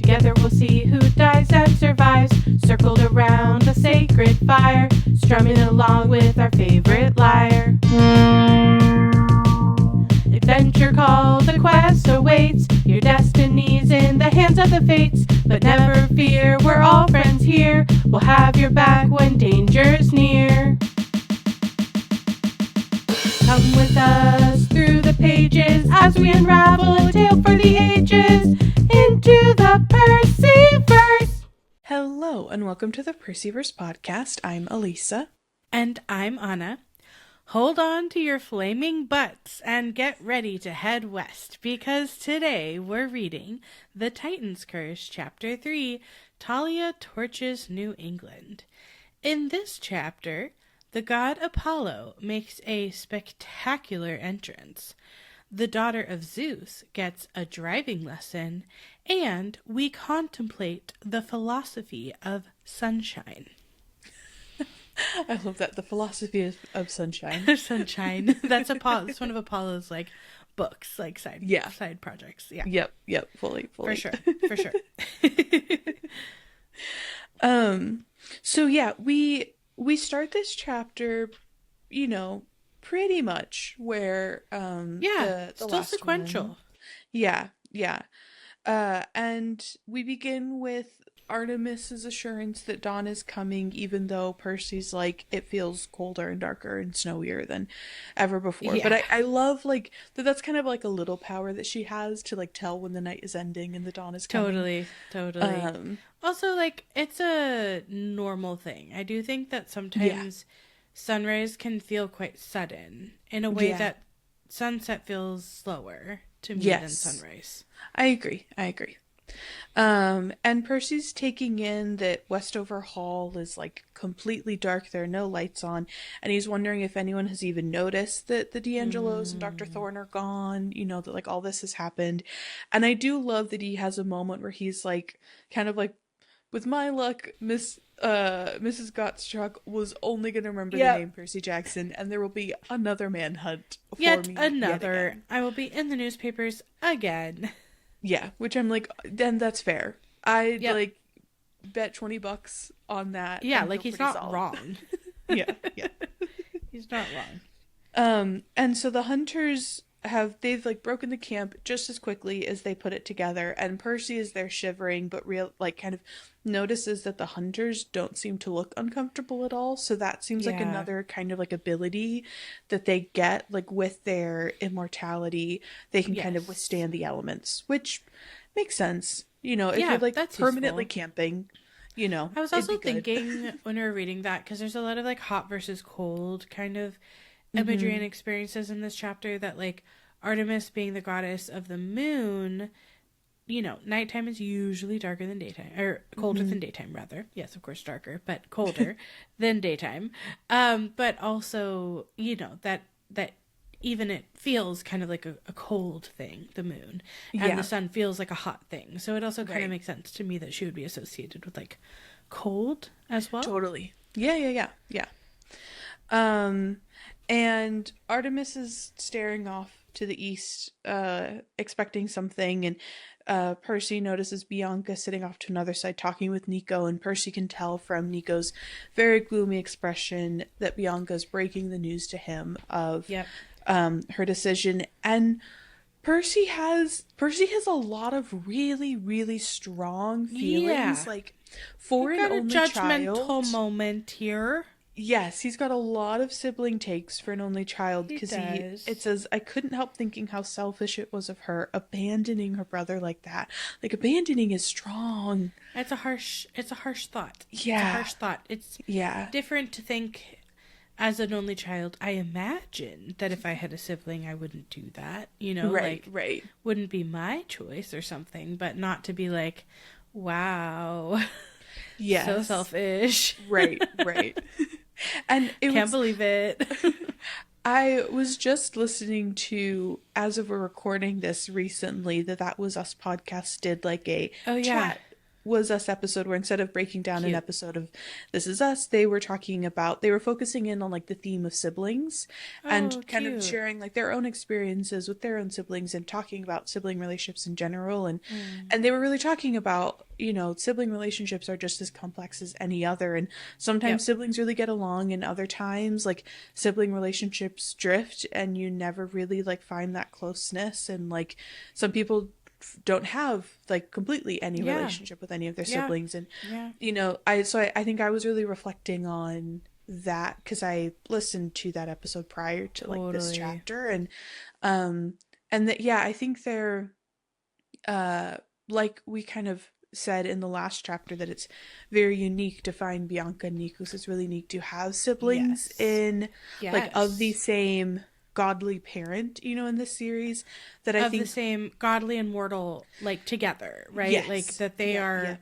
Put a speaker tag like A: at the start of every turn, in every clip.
A: Together we'll see who dies and survives, circled around a sacred fire, strumming along with our favorite lyre. Adventure called the quest awaits, your destiny's in the hands of the fates. But never fear, we're all friends here, we'll have your back when danger's near. Come with us through the pages as we unravel a tale for the ages into the Percy-Verse.
B: Hello and welcome to the Percy-Verse podcast. I'm Alisa.
A: And I'm Anna. Hold on to your flaming butts and get ready to head west, because today we're reading The Titan's Curse, Chapter 3, Thalia Torches New England. In this chapter, the god Apollo makes a spectacular entrance. The daughter of Zeus gets a driving lesson, and we contemplate the philosophy of sunshine.
B: I love that. The philosophy of sunshine.
A: Sunshine. That's one of Apollo's books, side projects. Yeah.
B: Yep. Fully.
A: For sure.
B: So yeah, we start this chapter, pretty much where the
A: still
B: last
A: sequential.
B: One. Yeah. And we begin with Artemis's assurance that dawn is coming, even though Percy's like, it feels colder and darker and snowier than ever before.
A: Yeah.
B: But I love that's kind of like a little power that she has to tell when the night is ending and the dawn is coming.
A: Totally. Also, it's a normal thing. I do think that sometimes sunrise can feel quite sudden in a way that sunset feels slower to me than sunrise.
B: I agree. And Percy's taking in that Westover Hall is completely dark. There are no lights on, and he's wondering if anyone has even noticed that the D'Angelos and Dr. Thorne are gone, that all this has happened. And I do love that he has a moment where he's with my luck, Mrs. Gottschalk was only going to remember the name Percy Jackson, and there will be another manhunt for me.
A: Another. I will be in the newspapers again.
B: Yeah, which I'm then that's fair. I bet $20 on that.
A: Yeah, he's not wrong.
B: Yeah.
A: He's not wrong.
B: And so the hunters they've broken the camp just as quickly as they put it together, and Percy is there shivering, but kind of notices that the hunters don't seem to look uncomfortable at all. So that seems like another kind of ability that they get, with their immortality, they can kind of withstand the elements, which makes sense. If you're
A: that's
B: permanently
A: useful.
B: Camping,
A: I was also thinking when we were reading that, because there's a lot of hot versus cold kind of imagery and experiences in this chapter, that Artemis being the goddess of the moon, nighttime is usually darker than daytime, or colder than daytime, rather. Yes, of course, darker, but colder than daytime. But also, that even it feels kind of like a cold thing, the moon, and the sun feels like a hot thing. So it also kind of makes sense to me that she would be associated with cold as well.
B: Totally. Yeah. And Artemis is staring off to the east, expecting something, and Percy notices Bianca sitting off to another side talking with Nico, and Percy can tell from Nico's very gloomy expression that Bianca's breaking the news to him of her decision. And Percy has a lot of really, really strong feelings, for an only child.
A: Judgmental moment here.
B: Yes, he's got a lot of sibling takes for an only child, because it says, I couldn't help thinking how selfish it was of her abandoning her brother like that. Abandoning is strong.
A: It's a harsh thought.
B: Yeah.
A: It's a harsh thought. It's different to think as an only child. I imagine that if I had a sibling, I wouldn't do that.
B: Right.
A: Wouldn't be my choice or something, but not to be wow.
B: Yes.
A: So selfish.
B: Right. And
A: Can't believe it.
B: I was just listening to, as of we're recording this recently, That Was Us podcast did a chat Was Us episode, where instead of breaking down
A: Cute.
B: an episode of This Is Us, they were focusing in on like the theme of siblings and
A: Oh,
B: kind of
A: cute.
B: sharing like their own experiences with their own siblings and talking about sibling relationships in general. And they were really talking about, you know, sibling relationships are just as complex as any other, and sometimes siblings really get along, and other times like sibling relationships drift and you never really like find that closeness, and like some people don't have like completely any relationship with any of their siblings. And you know, I think I was really reflecting on that because I listened to that episode prior to like this chapter. And that I think they're like we kind of said in the last chapter, that it's very unique to find Bianca and Nico. It's really neat to have siblings in like of the same godly parent, you know, in this series, that I think
A: the same godly and mortal, like together, right? Like that they are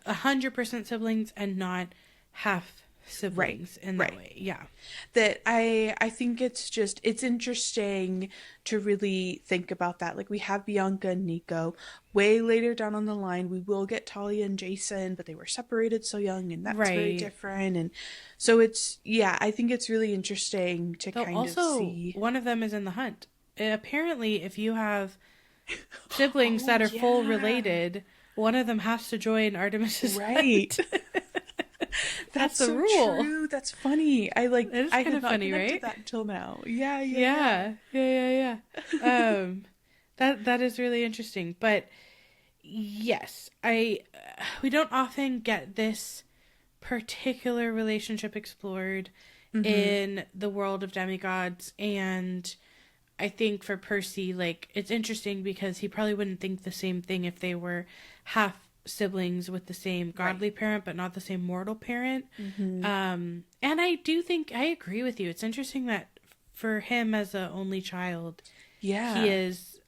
A: 100% siblings and not half siblings in that way.
B: That I think it's interesting to really think about that. Like we have Bianca and Nico. Way later down on the line we will get Thalia and Jason, but they were separated so young, and that's very different. And so it's I think it's really interesting to kind of see.
A: One of them is in the hunt. Apparently if you have siblings that are full related, one of them has to join Artemis's hunt. That's the
B: so
A: rule.
B: True. That's funny. I
A: kind of funny, right?
B: That until now.
A: Yeah. That is really interesting. But yes, we don't often get this particular relationship explored in the world of demigods, and I think for Percy, like, it's interesting because he probably wouldn't think the same thing if they were half siblings with the same godly parent but not the same mortal parent. And I do think I agree with you. It's interesting that for him as an only child, he is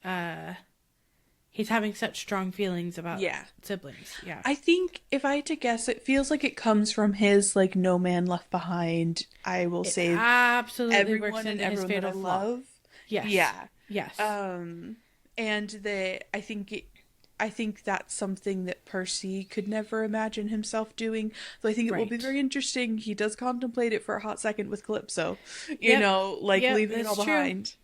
A: he's having such strong feelings about siblings.
B: I think if I had to guess, it feels like it comes from his like no man left behind. I will save
A: absolutely
B: everyone
A: works
B: and
A: into his
B: everyone that I
A: fatal flaw.
B: love.
A: Yes.
B: And I think that's something that Percy could never imagine himself doing. So I think it will be very interesting. He does contemplate it for a hot second with Calypso, you know, like leaving it all behind.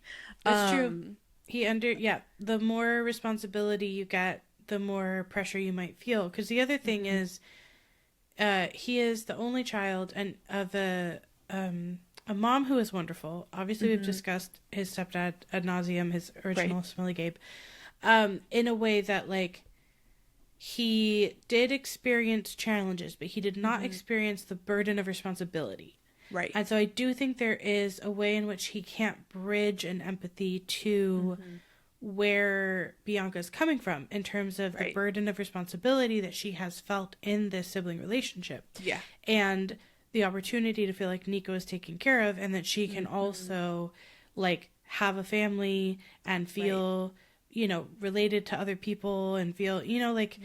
A: That's true. The more responsibility you get, the more pressure you might feel. Because the other thing is, he is the only child and of a mom who is wonderful. Obviously, we've discussed his stepdad ad nauseum, his original Smelly Gabe. In a way that, like, he did experience challenges, but he did not experience the burden of responsibility.
B: Right.
A: And so I do think there is a way in which he can't bridge an empathy to where Bianca's coming from in terms of the burden of responsibility that she has felt in this sibling relationship.
B: Yeah.
A: And the opportunity to feel like Nico is taken care of, and that she can also, like, have a family and feel... you know, related to other people and feel, you know, like,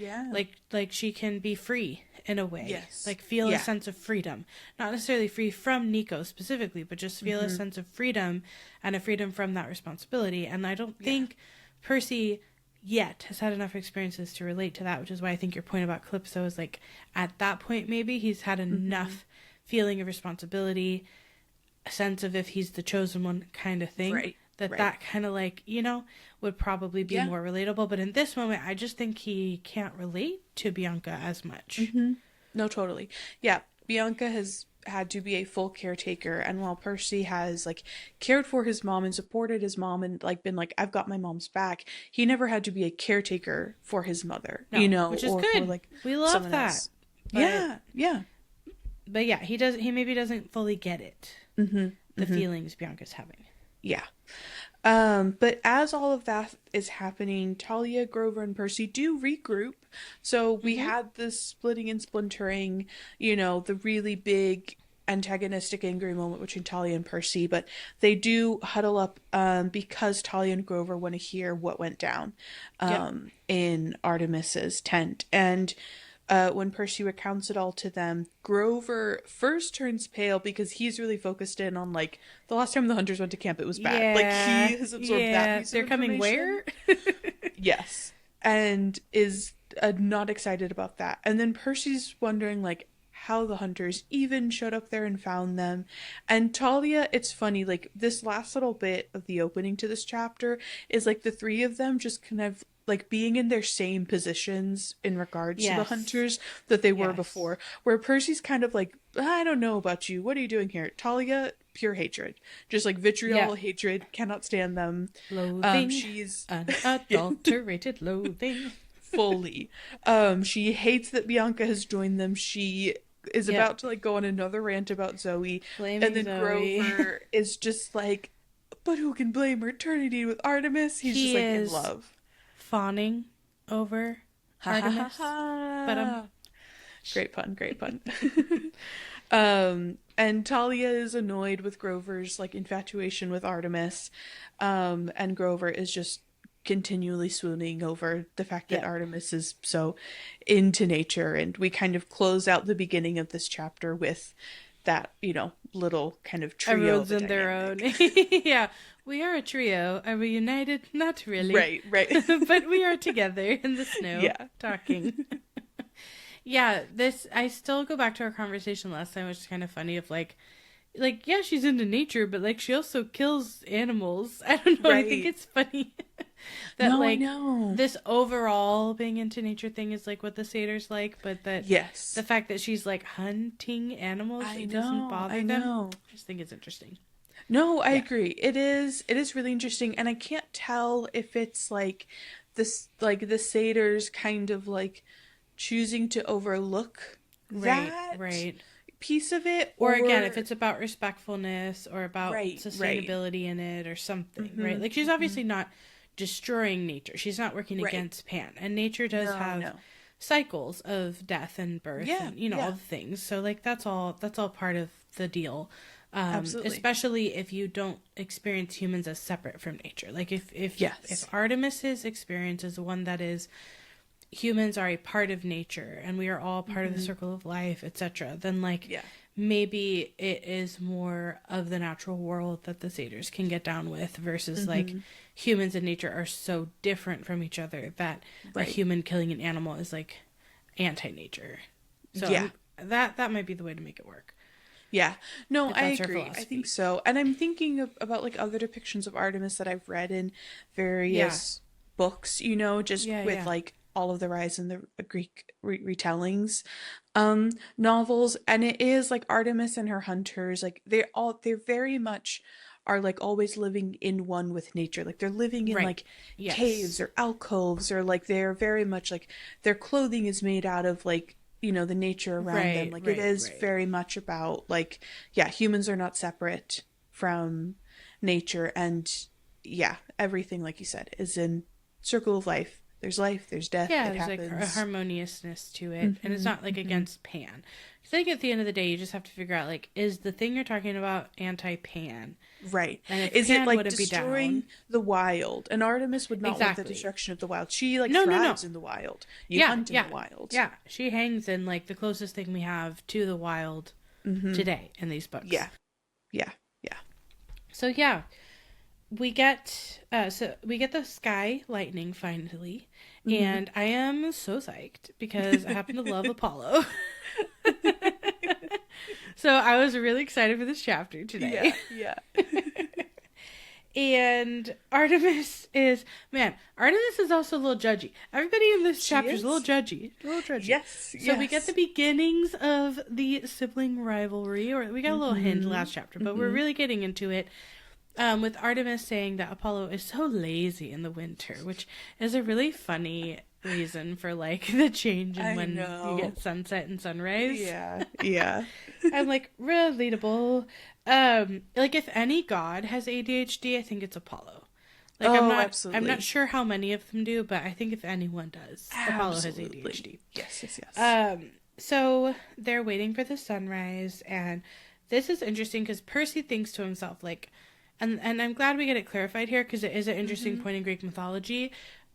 A: like she can be free in a way, like feel a sense of freedom, not necessarily free from Nico specifically, but just feel a sense of freedom and a freedom from that responsibility. And I don't think Percy yet has had enough experiences to relate to that, which is why I think your point about Calypso is like, at that point, maybe he's had enough feeling of responsibility, a sense of if he's the chosen one kind of thing. That kind of like, you know, would probably be more relatable. But in this moment, I just think he can't relate to Bianca as much.
B: No, totally. Yeah, Bianca has had to be a full caretaker. And while Percy has, like, cared for his mom and supported his mom and, like, been like, I've got my mom's back, he never had to be a caretaker for his mother, you know.
A: Which is good. For, like, we love that.
B: But,
A: But yeah, he maybe doesn't fully get it. The feelings Bianca's having.
B: Yeah. But as all of that is happening, Thalia, Grover, and Percy do regroup. So we had this splitting and splintering, you know, the really big antagonistic angry moment between Thalia and Percy, but they do huddle up because Thalia and Grover want to hear what went down in Artemis's tent. And when Percy recounts it all to them, Grover first turns pale because he's really focused in on, like, the last time the hunters went to camp, it was bad. Like, he has absorbed that piece of
A: coming where?
B: Yes. And is not excited about that. And then Percy's wondering, like, how the hunters even showed up there and found them. And Thalia, it's funny, like, this last little bit of the opening to this chapter is, like, the three of them just kind of, like, being in their same positions in regards to the hunters that they were before. Where Percy's kind of like, I don't know about you. What are you doing here? Thalia, pure hatred. Just, like, vitriol hatred. Cannot stand them.
A: Loathing.
B: She's
A: unadulterated loathing.
B: Fully. She hates that Bianca has joined them. She is about to, like, go on another rant about Zoe.
A: Blaming
B: and then
A: Zoe.
B: Grover is just like, but who can blame eternity with Artemis? He's just, like, in love.
A: Fawning over Artemis. But
B: great pun. And Thalia is annoyed with Grover's, like, infatuation with Artemis. And Grover is just continually swooning over the fact that Artemis is so into nature. And we kind of close out the beginning of this chapter with that, you know, little kind of trio.
A: Everyone's in their own. Yeah, we are a trio. Are we united? Not really.
B: Right.
A: But we are together in the snow talking. I still go back to our conversation last time, which is kind of funny, of like, yeah, she's into nature, but, like, she also kills animals. I don't know. I think it's funny that, I know. This overall being into nature thing is, like, what the satyrs like, but that the fact that she's, like, hunting animals, doesn't bother them. I just think it's interesting.
B: No, I agree. It is really interesting, and I can't tell if it's, like, this, like, the satyrs kind of, like, choosing to overlook that piece of it,
A: or again, if it's about respectfulness or about sustainability in it or something, right? Like, she's obviously not destroying nature. She's not working against Pan, and nature does have cycles of death and birth, and, you know, all the things. So, like, that's all part of the deal. Absolutely. Especially if you don't experience humans as separate from nature. Like, if Artemis's experience is one that is, humans are a part of nature and we are all part of the circle of life, etc., then, like, maybe it is more of the natural world that the satyrs can get down with versus like humans and nature are so different from each other that a human killing an animal is, like, anti-nature. So that might be the way to make it work.
B: Yeah. No, I agree. I think so. And I'm thinking about, like, other depictions of Artemis that I've read in various books, you know, just with like all of the Rise and the Greek retellings novels. And it is like Artemis and her hunters, like, they're very much are, like, always living in one with nature. Like, they're living in like caves or alcoves, or, like, they're very much like their clothing is made out of, like, you know, the nature around them. Like, it is very much about, like, humans are not separate from nature, and everything, like you said, is in circle of life. There's death.
A: Yeah, there's happens. Like a harmoniousness to it, and it's not like against Pan. I think at the end of the day, you just have to figure out, like, is the thing you're talking about anti-Pan?
B: Right.
A: And
B: is Pan it like destroying the wild? And Artemis would not want the destruction of the wild. She, like, thrives in the wild. You hunt in the wild.
A: Yeah, she hangs in, like, the closest thing we have to the wild today in these books.
B: Yeah.
A: So we get the sky lightning finally, and I am so psyched because I happen to love Apollo. So I was really excited for this chapter today.
B: Yeah.
A: And Artemis is also a little judgy. Everybody in this chapter is a little judgy.
B: Yes.
A: So we get the beginnings of the sibling rivalry, or we got a little hint last chapter, but we're really getting into it. With Artemis saying that Apollo is so lazy in the winter, which is a really funny reason for, like, the change in when you get sunset and sunrise.
B: Yeah.
A: I'm like, relatable. Like, if any god has ADHD, I think it's Apollo. Like,
B: absolutely.
A: I'm not sure how many of them do, but I think if anyone does, Apollo has ADHD.
B: Yes.
A: So they're waiting for the sunrise, and this is interesting because Percy thinks to himself, like, and I'm glad we get it clarified here because it is an interesting point in Greek mythology.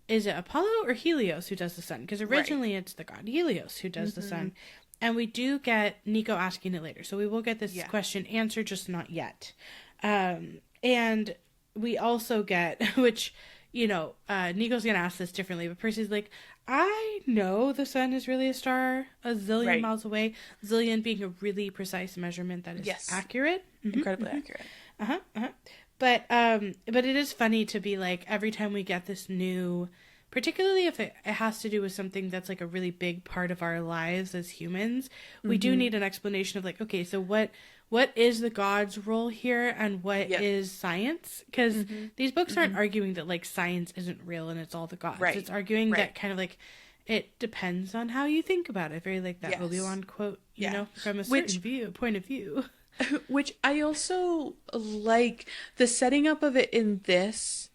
A: Is it Apollo or Helios who does the sun? Because originally it's the god Helios who does the sun. And we do get Nico asking it later. So we will get this question answered, just not yet. And we also get, which, Nico's gonna ask this differently, but Percy's like, I know the sun is really a star a zillion
B: Right.
A: miles away. Zillion being a really precise measurement that is
B: Yes.
A: accurate.
B: Incredibly accurate.
A: Uh-huh, uh-huh. But it is funny to be like, every time we get this new, particularly if it has to do with something that's like a really big part of our lives as humans, we do need an explanation of like, okay, so what is the god's role here and what is science? Because these books aren't arguing that like science isn't real and it's all the gods.
B: Right.
A: It's arguing that kind of like it depends on how you think about it. Very like that Obi-Wan quote, from a certain point of view.
B: Which I also like the setting up of it in this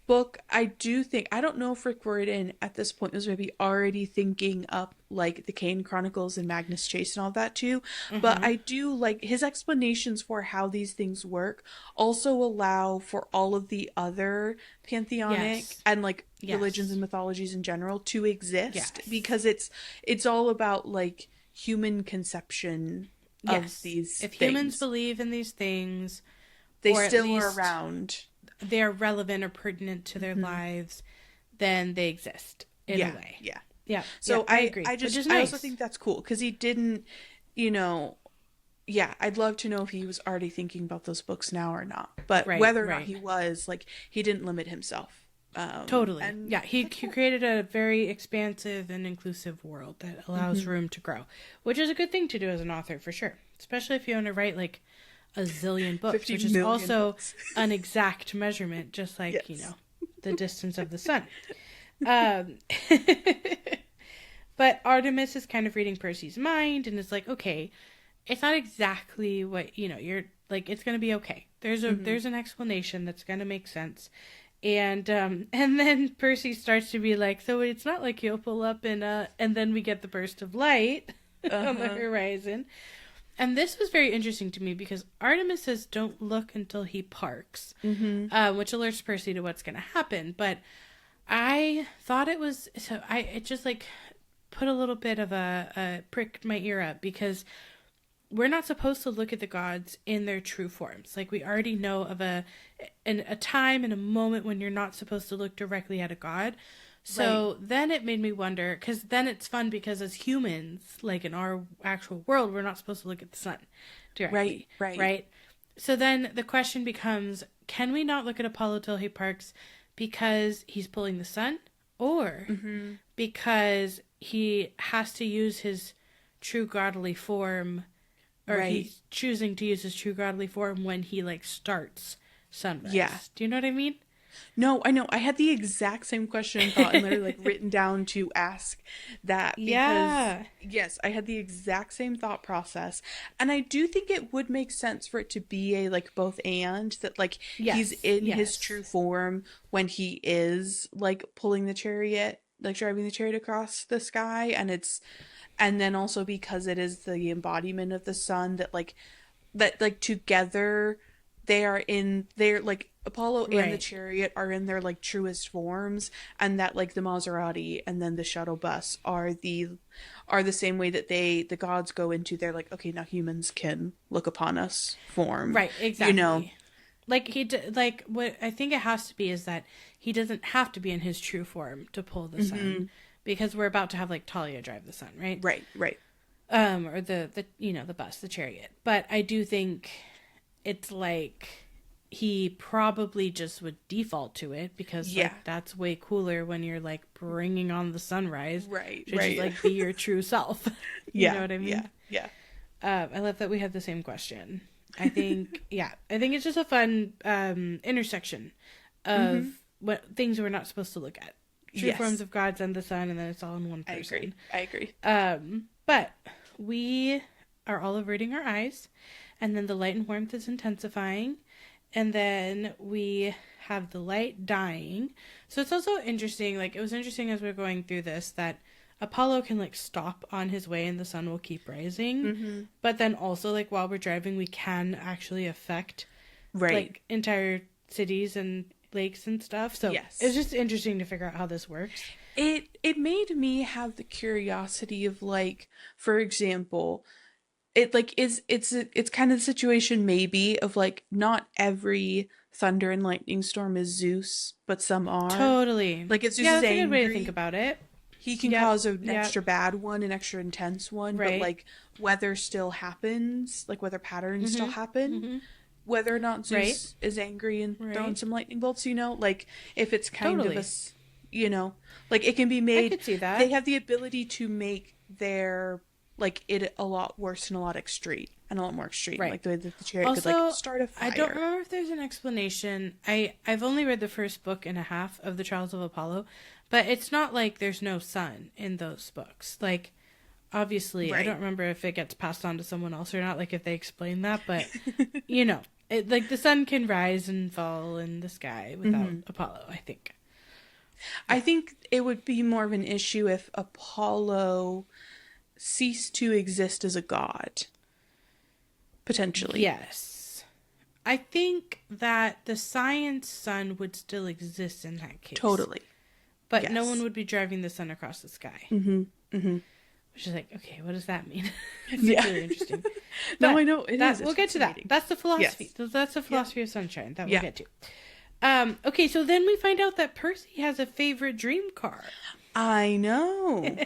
B: book. I do think, I don't know if Rick Riordan at this point was maybe already thinking up like the Kane Chronicles and Magnus Chase and all that too, but I do like his explanations for how these things work also allow for all of the other pantheonic and like religions and mythologies in general to exist, because it's all about like human conception of these
A: if
B: things.
A: humans believe in these things,
B: they still are around,
A: they're relevant or pertinent to their lives, then they exist in a way. So I agree.
B: I also think that's cool because he didn't, I'd love to know if he was already thinking about those books now or not, but whether or not he was, like, he didn't limit himself.
A: Totally. He created a very expansive and inclusive world that allows room to grow, which is a good thing to do as an author for sure, especially if you want to write like a zillion books, which is also an exact measurement, just like the distance of the sun. But Artemis is kind of reading Percy's mind and is like, okay, it's not exactly what you're like, it's gonna be okay, there's an explanation that's gonna make sense. And then Percy starts to be like, so it's not like you'll pull up and then we get the burst of light on the horizon. And this was very interesting to me because Artemis says, don't look until he parks, which alerts Percy to what's going to happen. But I thought it just like put a little bit of a pricked my ear up, because we're not supposed to look at the gods in their true forms. Like, we already know of a time and a moment when you're not supposed to look directly at a god. So then it made me wonder, because then it's fun because as humans, like in our actual world, we're not supposed to look at the sun directly. Right. So then the question becomes, can we not look at Apollo till he parks because he's pulling the sun? Or because he has to use his true godly form, or he's choosing to use his true godly form when he like starts sunrise. Yeah. Do you know what I mean?
B: No, I know. I had the exact same question and thought and literally like written down to ask that. Because, yes, I had the exact same thought process. And I do think it would make sense for it to be a like both and, that like he's in his true form when he is like pulling the chariot, like driving the chariot across the sky. And then also because it is the embodiment of the sun, that together they're like Apollo and the chariot are in their like truest forms, and that like the Maserati and then the shuttle bus are the same way that the gods go into their like, okay, now humans can look upon us form. Right, exactly.
A: Like what I think it has to be is that he doesn't have to be in his true form to pull the sun, because we're about to have like Thalia drive the sun, right? Right. Or the bus, the chariot. But I do think it's like he probably just would default to it because like, that's way cooler when you're like bringing on the sunrise. Right. Just like be your true self. You know what I mean? Yeah. I love that we have the same question. I think, I think it's just a fun intersection of what things we're not supposed to look at. True forms of gods and the sun, and then it's all in one person.
B: I agree.
A: But we are all averting our eyes, and then the light and warmth is intensifying, and then we have the light dying. So it's also interesting, like, it was interesting as we we're going through this, that Apollo can, like, stop on his way and the sun will keep rising. But then also, like, while we're driving, we can actually affect, like, entire cities and lakes and stuff. So it's just interesting to figure out how this works.
B: It made me have the curiosity of, like, for example, it's kind of the situation maybe of like not every thunder and lightning storm is Zeus, but some are.
A: Totally.
B: Like, if Zeus
A: Yeah,
B: is
A: that's a
B: angry,
A: good way to think about it.
B: he can cause an extra bad one, an extra intense one,
A: right.
B: but like weather still happens, like weather patterns still happen. Whether or not Zeus is angry and throwing some lightning bolts, you know, like if it's kind of a, you know, like it can be made.
A: I could see that.
B: They have the ability to make their like it a lot worse and a lot extreme and a lot more extreme.
A: Right.
B: Like the way that the chariot
A: also,
B: could like start a fire.
A: I don't remember if there's an explanation. I've only read the first book and a half of the Trials of Apollo, but it's not like there's no sun in those books. Like, obviously, I don't remember if it gets passed on to someone else or not, like if they explain that, but you know, like the sun can rise and fall in the sky without Apollo, I think.
B: I think it would be more of an issue if Apollo ceased to exist as a god. Potentially.
A: Yes. I think that the science sun would still exist in that case.
B: Totally.
A: But no one would be driving the sun across the sky. Which is like, okay, what does that mean? It's really interesting.
B: No, I know. It is.
A: We'll get to that. That's the philosophy.
B: Yes.
A: That's the philosophy of sunshine that we'll get to. Okay, so then we find out that Percy has a favorite dream car.
B: I know.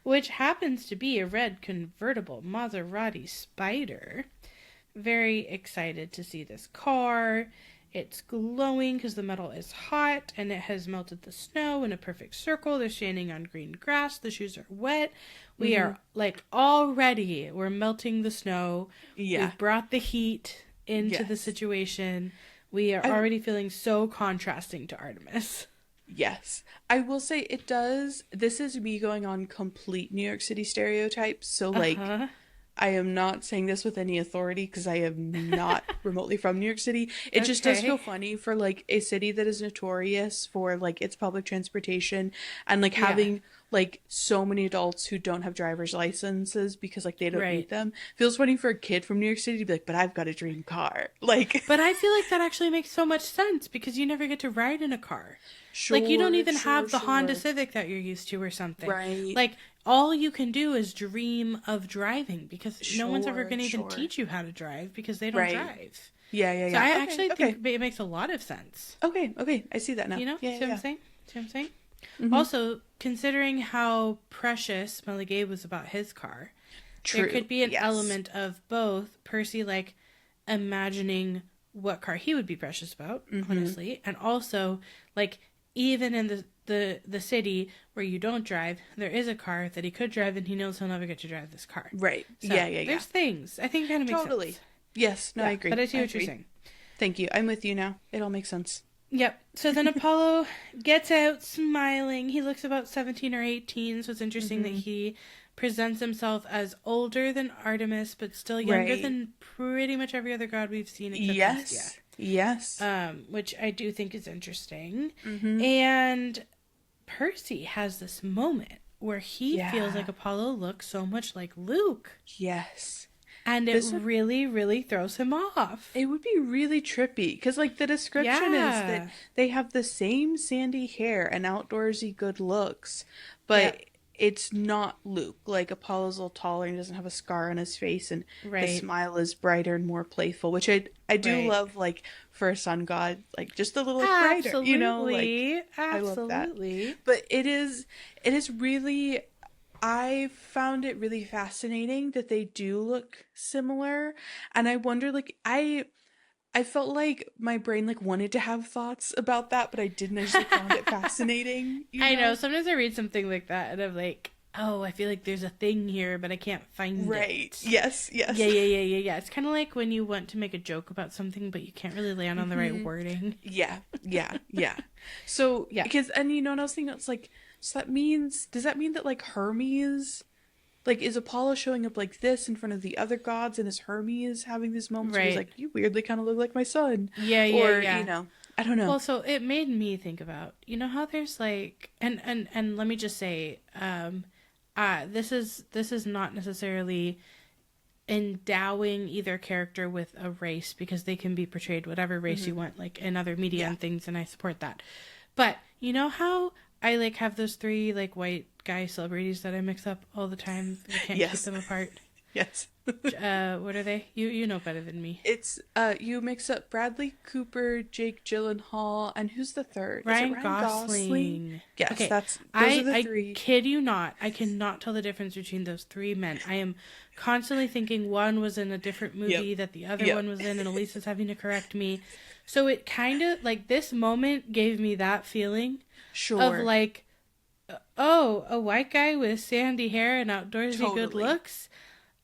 A: Which happens to be a red convertible Maserati Spider. Very excited to see this car. It's glowing because the metal is hot and it has melted the snow in a perfect circle. They're standing on green grass. The shoes are wet. We are like already, we're melting the snow.
B: Yeah.
A: We've brought the heat into the situation. We are already feeling so contrasting to Artemis.
B: Yes. I will say it does. This is me going on complete New York City stereotypes. So, like, I am not saying this with any authority because I am not remotely from New York City. It just does feel funny for, like, a city that is notorious for, like, its public transportation and, like, having, like, so many adults who don't have driver's licenses because, like, they don't need them. Feels funny for a kid from New York City to be like, but I've got a dream car. Like,
A: but I feel like that actually makes so much sense because you never get to ride in a car.
B: Sure,
A: like, you don't even have the Honda Civic that you're used to or something.
B: Right.
A: Like, all you can do is dream of driving because no one's ever going to even teach you how to drive because they don't drive.
B: Yeah.
A: So I actually think it makes a lot of sense.
B: Okay. I see that now.
A: You know?
B: Yeah,
A: See what I'm saying? See what I'm saying? Also, considering how precious Meligay was about his car, there could be an element of both Percy, like, imagining what car he would be precious about, honestly, and also, like, even in the city where you don't drive, there is a car that he could drive, and he knows he'll never get to drive this car.
B: Right.
A: So there's things. I think it kind of makes sense.
B: Yes. No, I agree.
A: But I see what you're saying.
B: Thank you. I'm with you now. It all makes sense.
A: Yep. So then Apollo gets out smiling. He looks about 17 or 18, so it's interesting that he presents himself as older than Artemis, but still younger than pretty much every other god we've seen except Hestia.
B: Yes.
A: Which I do think is interesting. And Percy has this moment where he feels like Apollo looks so much like Luke.
B: Yes.
A: And it really, really throws him off.
B: It would be really trippy because, like, the description is that they have the same sandy hair and outdoorsy good looks, but it's not Luke. Like, Apollo's a little taller and he doesn't have a scar on his face, and his smile is brighter and more playful, which I do love, like, for a sun god, like, just a little brighter, you know? Like, I love that. But it is really... I found it really fascinating that they do look similar, and I wonder, like, I felt like my brain, like, wanted to have thoughts about that, but I didn't. I just, like, found it fascinating.
A: I know. Sometimes I read something like that, and I'm like, oh, I feel like there's a thing here, but I can't find it.
B: Right. Yes.
A: Yeah. It's kind of like when you want to make a joke about something, but you can't really land on the right wording.
B: Yeah. So, because, and you know what I was thinking? It's like, so does that mean that, like, Hermes, like, is Apollo showing up like this in front of the other gods, and is Hermes having these moments where he's like, you weirdly kind of look like my son?
A: Yeah.
B: You know, I don't know.
A: Well, so it made me think about, you know how there's, like, and let me just say, this is not necessarily endowing either character with a race, because they can be portrayed whatever race you want, like, in other media and things, and I support that. But you know how I, like, have those three, like, white guy celebrities that I mix up all the time? I can't keep them apart.
B: Yes.
A: What are they? You know better than me.
B: It's you mix up Bradley Cooper, Jake Gyllenhaal, and who's the third? Is it
A: Ryan
B: Ryan
A: Gosling.
B: Yes,
A: Okay,
B: those are the
A: I
B: three.
A: kid you not. I cannot tell the difference between those three men. I am constantly thinking one was in a different movie that the other one was in, and Elisa's having to correct me. So it kind of, like, this moment gave me that feeling of, like, oh, a white guy with sandy hair and outdoorsy good looks.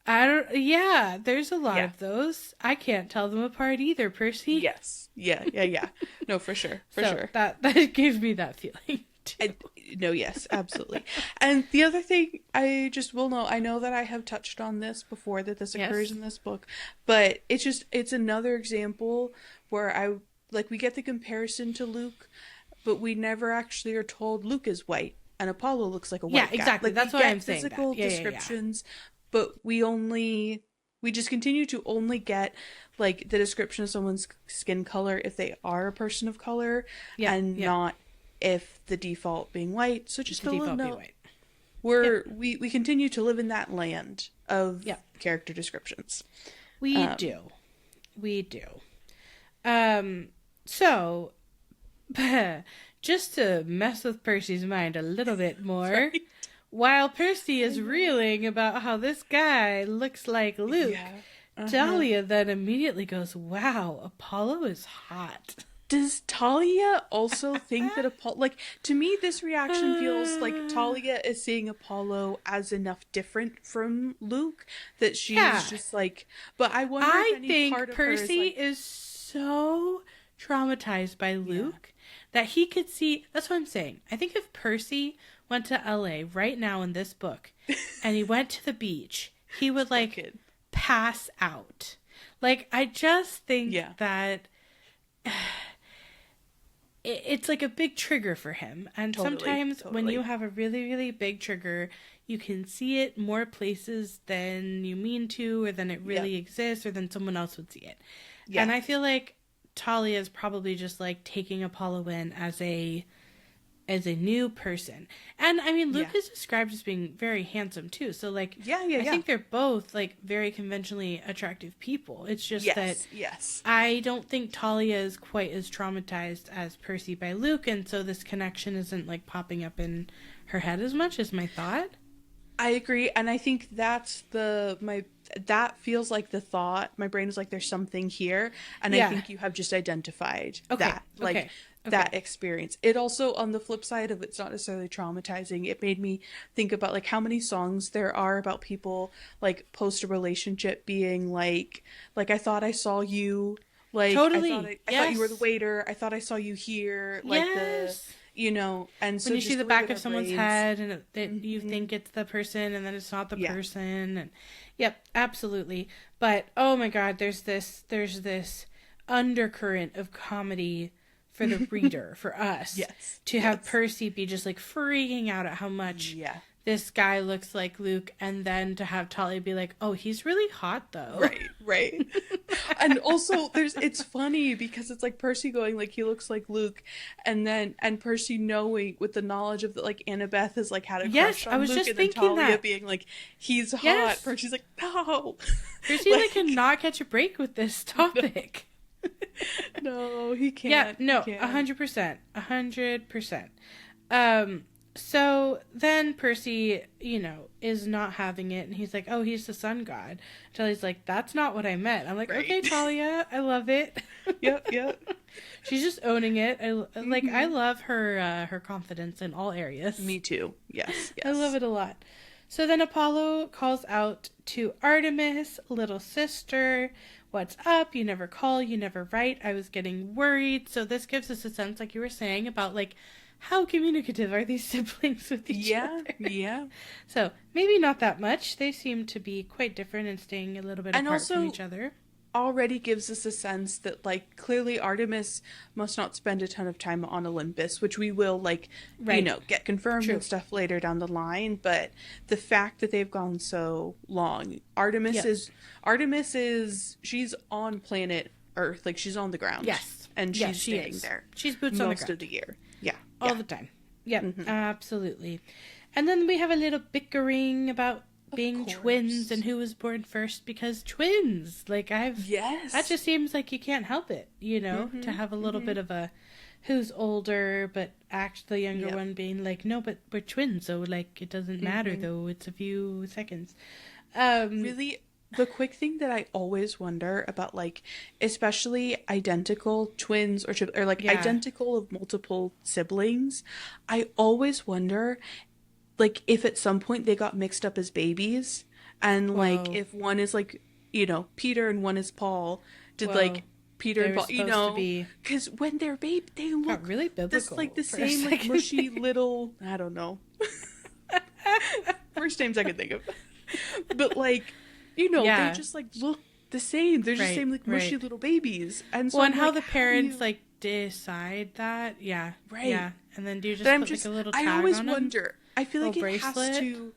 A: There's a lot of those. I can't tell them apart either, Percy.
B: Yes. Yeah. No, for sure. Sure.
A: That gave me that feeling too.
B: No, yes, absolutely. And the other thing I just will know, I know that I have touched on this before, that this occurs in this book, but it's another example where we get the comparison to Luke, but we never actually are told Luke is white and Apollo looks like a white guy. Yeah,
A: exactly. That's why I'm saying that.
B: Physical descriptions, but we just continue to only get, like, the description of someone's skin color if they are a person of color, not if the default being white. So just a little note. We continue to live in that land of character descriptions.
A: We do. So, just to mess with Percy's mind a little bit more, while Percy is reeling about how this guy looks like Luke, Thalia then immediately goes, wow, Apollo is hot.
B: Does Thalia also think that Apollo... Like, to me, this reaction feels like Thalia is seeing Apollo as enough different from Luke that she's just like... But I wonder if any part of
A: Percy is so traumatized by Luke that he could see... That's what I'm saying. I think if Percy went to LA right now in this book and he went to the beach, he would, like, pass out. Like, I just think that... It's like a big trigger for him. And sometimes when you have a really, really big trigger, you can see it more places than you mean to, or than it really exists, or than someone else would see it. Yeah. And I feel like Thalia is probably just, like, taking Apollo in as a new person. And I mean, Luke is described as being very handsome too. So, like, I think they're both, like, very conventionally attractive people. It's just that I don't think Thalia is quite as traumatized as Percy by Luke, and so this connection isn't, like, popping up in her head as much as my thought.
B: I agree, and I think that's that feels like the thought. My brain is like, there's something here, and I think you have just identified that. Like, that experience. It also, on the flip side of it's not necessarily traumatizing, it made me think about, like, how many songs there are about people, like, post a relationship being like I thought I saw you, like,
A: totally.
B: I thought you were the waiter, I thought I saw you here, like, and so
A: when you see the back of someone's head and you think it's the person and then it's not the person, and absolutely. But oh my god, there's this undercurrent of comedy for the reader, for us, to have Percy be just, like, freaking out at how much this guy looks like Luke, and then to have Thalia be like, oh, he's really hot though.
B: Right. And also it's funny because it's like Percy going, like, he looks like Luke, and Percy knowing, with the knowledge of that, like, Annabeth has, like, had a crush on
A: I was
B: Luke,
A: just
B: and then
A: thinking
B: Thalia
A: that
B: being like, he's hot. Percy's like, no.
A: Percy like cannot catch a break with this topic.
B: No, he can't.
A: Yeah, no, 100%. 100%. So then Percy, is not having it, and he's like, oh, he's the sun god. Talia's like, that's not what I meant. I'm like, okay, Thalia, I love it.
B: Yep.
A: She's just owning it. I love her confidence in all areas.
B: Me too. Yes.
A: I love it a lot. So then Apollo calls out to Artemis, little sister, what's up? You never call, you never write. I was getting worried. So this gives us a sense, like you were saying, about, like, how communicative are these siblings with each other? Yeah. So maybe not that much. They seem to be quite different and staying a little bit apart from each other.
B: Already gives us a sense that, like, clearly Artemis must not spend a ton of time on Olympus, which we will, like, get confirmed and stuff later down the line. But the fact that they've gone so long, Artemis is she's on planet Earth, like, she's on the ground.
A: Yes.
B: And she's staying there.
A: She's boots on the ground.
B: Most of the year. Yeah.
A: All the time. Yeah, absolutely. And then we have a little bickering about being twins and who was born first, because twins, like that just seems like you can't help it, to have a little bit of a who's older, but the younger one being like, no, but we're twins, so like it doesn't matter though, it's a few seconds.
B: Really, the quick thing that I always wonder about, like, especially identical twins or like identical of multiple siblings, I always wonder, like, if at some point they got mixed up as babies, and like if one is like, Peter and one is Paul, like Peter and Paul, because when they're baby, they look
A: really biblical.
B: This like the same like mushy little, I don't know, first names I could think of, but like. They just like look the same. They're just the same like mushy little babies. And so
A: how the parents like decide that, and then do you just put like a little tag on them?
B: I always wonder. I feel like it has to,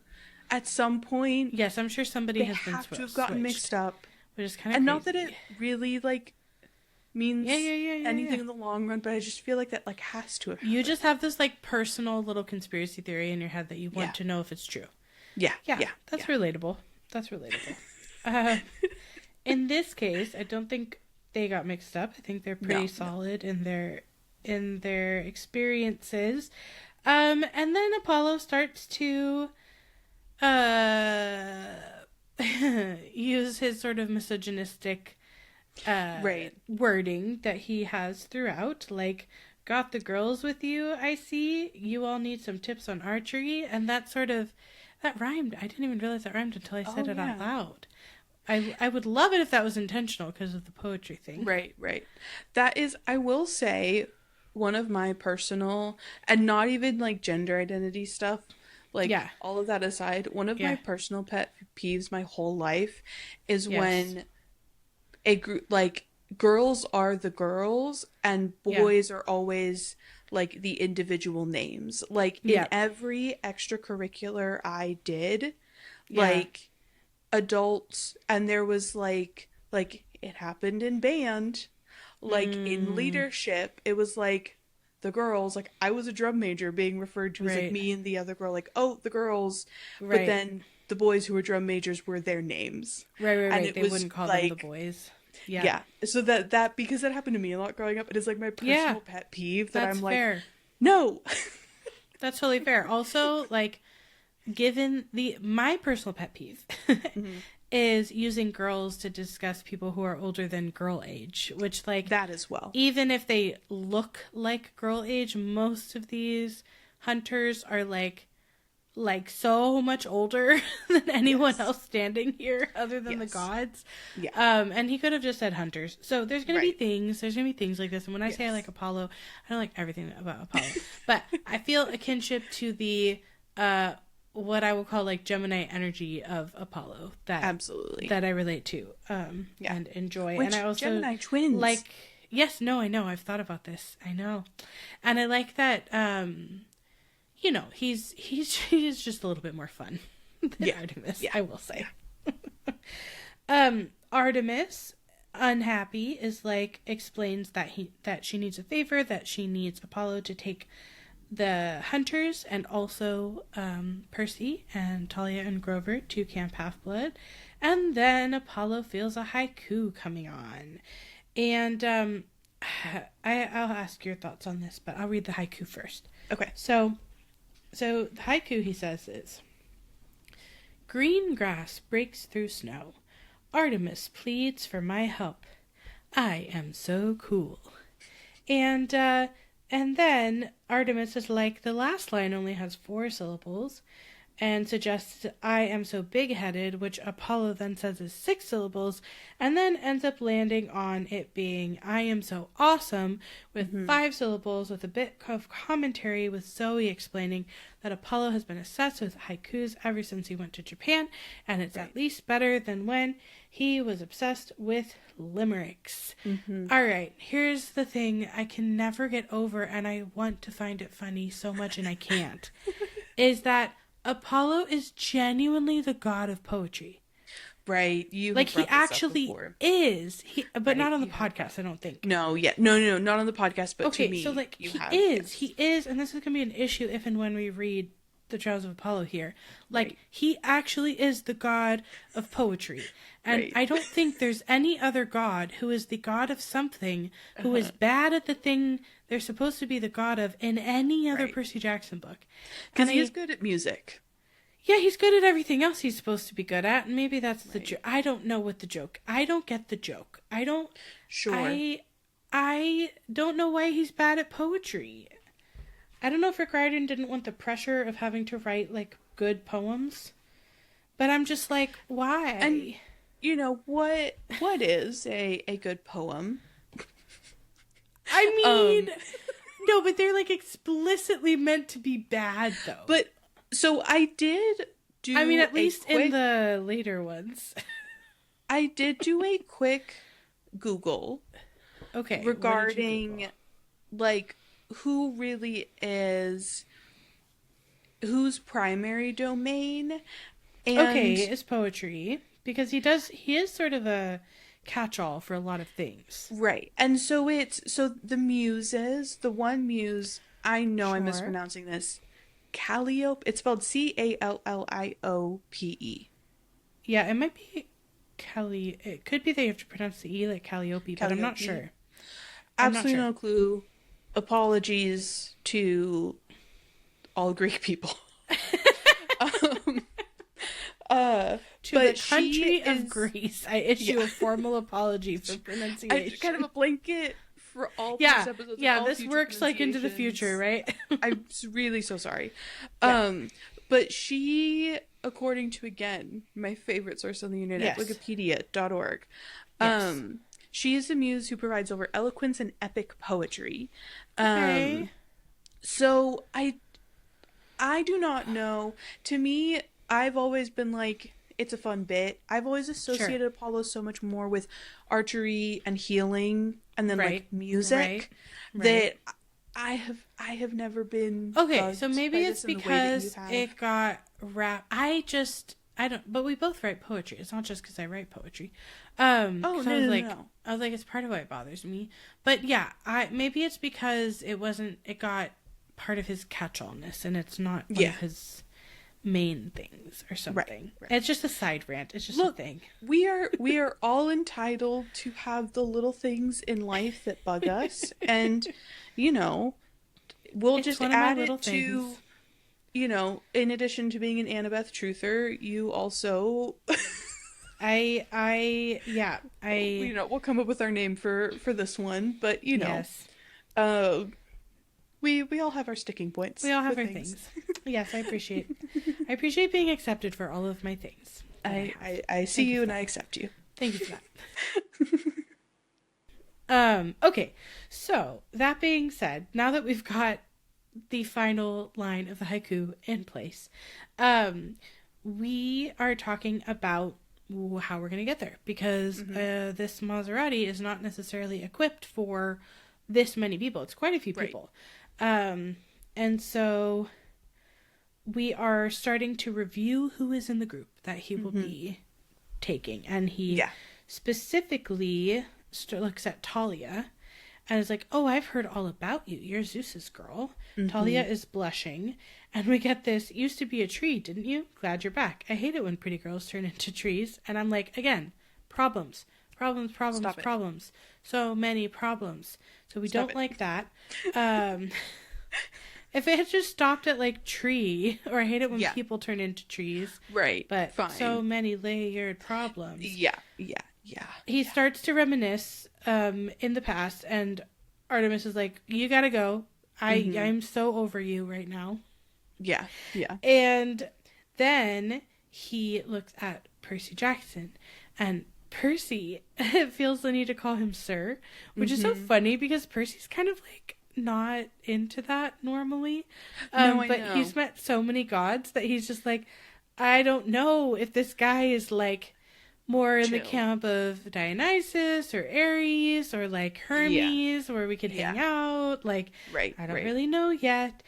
B: at some point.
A: Yes, I'm sure somebody has been
B: to have gotten mixed up,
A: which is kind of
B: and
A: crazy.
B: not that it really like means anything in the long run, but I just feel like that like has to have happened.
A: You just have this like personal little conspiracy theory in your head that you want to know if it's true. That's relatable. That's relatable. In this case, I don't think they got mixed up. I think they're pretty solid in their experiences. And then Apollo starts to use his sort of misogynistic wording that he has throughout, like, got the girls with you, I see. You all need some tips on archery. And that rhymed. I didn't even realize that rhymed until I said it out loud. I would love it if that was intentional because of the poetry thing. Right.
B: That is, I will say, one of my personal, and not even like gender identity stuff, like all of that aside, one of my personal pet peeves my whole life is when a group, like, girls are the girls and boys are always like the individual names. Like in every extracurricular I did, like adults, and there was like it happened in band, like in leadership, it was like the girls, like I was a drum major being referred to as like me and the other girl, like, oh, the girls, but then the boys who were drum majors were their names.
A: And they wouldn't call them the boys.
B: So that because that happened to me a lot growing up, it is like my personal pet peeve that
A: that's
B: I'm like,
A: fair.
B: No.
A: That's totally fair. Also, like, given my personal pet peeve is using girls to discuss people who are older than girl age, which, like,
B: that as well,
A: even if they look like girl age, most of these hunters are like so much older than anyone else standing here other than the gods. And he could have just said hunters. So there's gonna be things like this, and when I say I like Apollo, I don't like everything about Apollo, but I feel a kinship to the what I will call like Gemini energy of Apollo that I relate to and enjoy.
B: Which,
A: and I also
B: Gemini twins,
A: like, I know, I've thought about this, I know, and I like that he's just a little bit more fun than Artemis, I will say. Artemis, unhappy, is like, explains that she needs a favor, that she needs Apollo to take the hunters and also Percy and Thalia and Grover to Camp Half-Blood. And then Apollo feels a haiku coming on. And I'll ask your thoughts on this, but I'll read the haiku first.
B: Okay.
A: So the haiku, he says, is: green grass breaks through snow. Artemis pleads for my help. I am so cool. And then Artemis is like, the last line only has 4 syllables and suggests I am so big-headed, which Apollo then says is 6 syllables, and then ends up landing on it being I am so awesome with 5 syllables, with a bit of commentary with Zoe explaining that Apollo has been obsessed with haikus ever since he went to Japan, and it's at least better than when he was obsessed with limericks. All right, here's the thing I can never get over, and I want to find it funny so much and I can't, is that Apollo is genuinely the god of poetry.
B: Right. You
A: like, he actually is. But not on the podcast, I don't think.
B: No, not on the podcast, but
A: okay,
B: to me.
A: So, like, he is, and this is going to be an issue if and when we read the Trials of Apollo here. Like,
B: Right.
A: he actually is the god of poetry. And
B: Right.
A: I don't think there's any other god who is the god of something who is bad at the thing they're supposed to be the god of in any other
B: Right.
A: Percy Jackson book.
B: Because he is good at music.
A: Yeah, he's good at everything else he's supposed to be good at, and maybe that's the joke. I don't know what the joke. I don't get the joke. I don't...
B: Sure.
A: I don't know why he's bad at poetry. I don't know if Rick Riordan didn't want the pressure of having to write, like, good poems. But I'm just like, why?
B: And, you know, what is a good poem?
A: I mean... No, but they're, like, explicitly meant to be bad, though.
B: But, so I did do
A: I mean, at least in the later ones.
B: I did do a quick Google.
A: Okay.
B: Regarding, like, who really is... whose primary domain. And
A: okay, is poetry. Because he is sort of a catch-all for a lot of things.
B: Right. And so the muses, the one muse, I know I'm mispronouncing this, Calliope, it's spelled Calliope.
A: Yeah, it might be it could be that you have to pronounce the E like Calliope, but I'm not sure.
B: Absolutely no clue. Apologies to all Greek people.
A: To the country of Greece, I issue a formal apology for pronunciation.
B: Kind of a blanket for all these episodes.
A: Yeah, this works like into the future, right?
B: I'm really so sorry. Yeah. But she, according to, again, my favorite source on the internet, Wikipedia.org, she is the muse who provides over eloquence and epic poetry.
A: Okay.
B: So I do not know. To me, I've always been like, it's a fun bit. I've always associated Apollo so much more with archery and healing and then like music that I have never been.
A: Okay, so maybe it's because it got wrapped. I don't. But we both write poetry. It's not just because I write poetry. No. I was like, it's part of why it bothers me. But yeah, maybe it's because it got part of his catch-allness, and it's not one of his main things or something. Right. It's just a side rant. It's just a thing.
B: We are all entitled to have the little things in life that bug us, and you know, we'll just add it to, you know, in addition to being an Annabeth truther, you also you know, we'll come up with our name for this one, but you know, we all have our sticking points.
A: We all have our things. Yes, I appreciate being accepted for all of my things.
B: I see you and I accept you.
A: Thank you for that. Okay, so that being said, now that we've got the final line of the haiku in place, we are talking about how we're going to get there, because this Maserati is not necessarily equipped for this many people. It's quite a few people. And so we are starting to review who is in the group that he will be taking. And he specifically looks at Thalia and is like, oh, I've heard all about you. You're Zeus's girl. Thalia is blushing. And we get this, used to be a tree, didn't you? Glad you're back. I hate it when pretty girls turn into trees. And I'm like, again, problems. So many problems. So we don't like that. If it had just stopped at like tree, or I hate it when people turn into trees.
B: Right.
A: But so many layered problems.
B: Yeah.
A: He starts to reminisce in the past, and Artemis is like, you gotta go. I'm so over you right now. Yeah. And then he looks at Percy Jackson, and Percy feels the need to call him sir, which is so funny because Percy's kind of like not into that normally. But he's met so many gods that he's just like, I don't know if this guy is like more in the camp of Dionysus or Ares or like Hermes where we could hang out. Like, I don't really know yet.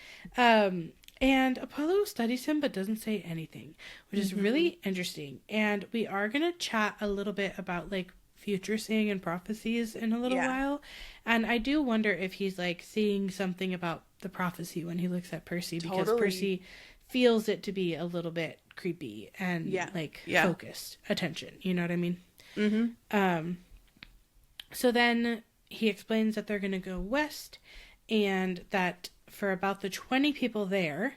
A: And Apollo studies him but doesn't say anything, which is really interesting. And we are going to chat a little bit about like future seeing and prophecies in a little while. And I do wonder if he's like seeing something about the prophecy when he looks at Percy, because Percy feels it to be a little bit creepy and focused attention. You know what I mean?
B: Mm-hmm.
A: So then he explains that they're going to go west, and that for about the 20 people there,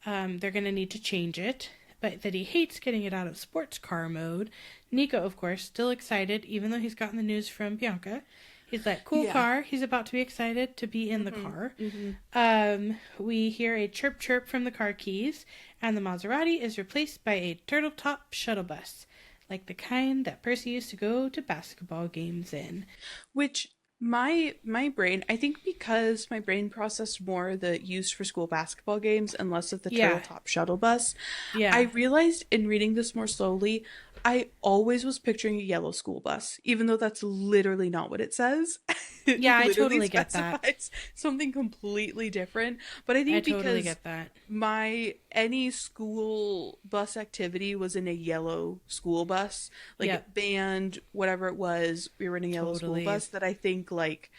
A: they're going to need to change it, but that he hates getting it out of sports car mode. Nico, of course, still excited, even though he's gotten the news from Bianca. He's like, cool car. He's about to be excited to be in the car. Mm-hmm. We hear a chirp chirp from the car keys, and the Maserati is replaced by a turtle top shuttle bus, like the kind that Percy used to go to basketball games in.
B: Which my brain, I think because my brain processed more the used for school basketball games and less of the turtle top shuttle bus. I realized in reading this more slowly, I always was picturing a yellow school bus, even though that's literally not what it says.
A: Yeah, I totally get that.
B: Something completely different. But I think
A: totally get that.
B: Any school bus activity was in a yellow school bus, like band, whatever it was, we were in a yellow school bus, that I think like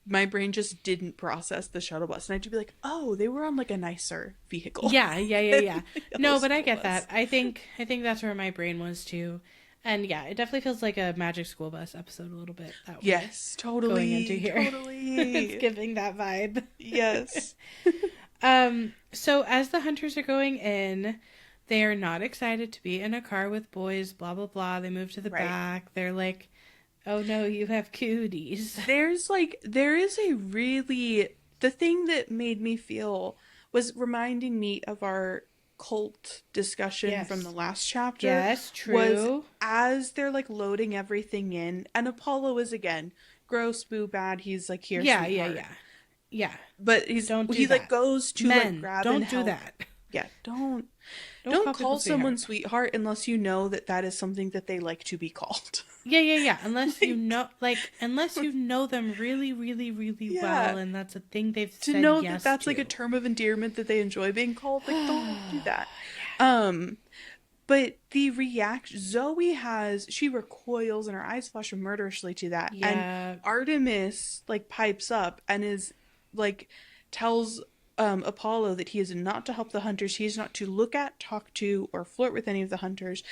B: my brain just didn't process the shuttle bus, and I'd be like, oh, they were on like a nicer vehicle.
A: Yeah. No, but I get that. I think that's where my brain was too. And yeah, it definitely feels like a Magic School Bus episode a little bit.
B: Yes, totally.
A: Going into here.
B: Totally.
A: It's giving that vibe.
B: Yes.
A: So as the hunters are going in, they are not excited to be in a car with boys, blah, blah, blah. They move to the back. They're like, oh no, you have cooties.
B: There is a really, the thing that made me feel was reminding me of our cult discussion from the last chapter.
A: Yes, true.
B: Was as they're like loading everything in, and Apollo is again gross, boo, bad. He's like, here, sweetheart.
A: Yeah.
B: But he like goes to like grab
A: don't
B: and
A: do
B: help.
A: that.
B: Yeah, don't call someone sweetheart unless you know that is something that they like to be called.
A: Yeah. Unless you know them really, really, really well, and that's a thing they've said
B: to know
A: yes
B: that's
A: to.
B: like a term of endearment that they enjoy being called. Like, don't do that. But the reaction Zoe she recoils and her eyes flash murderously to that.
A: Yeah.
B: And Artemis like pipes up and is like tells Apollo that he is not to help the hunters. He is not to look at, talk to, or flirt with any of the hunters,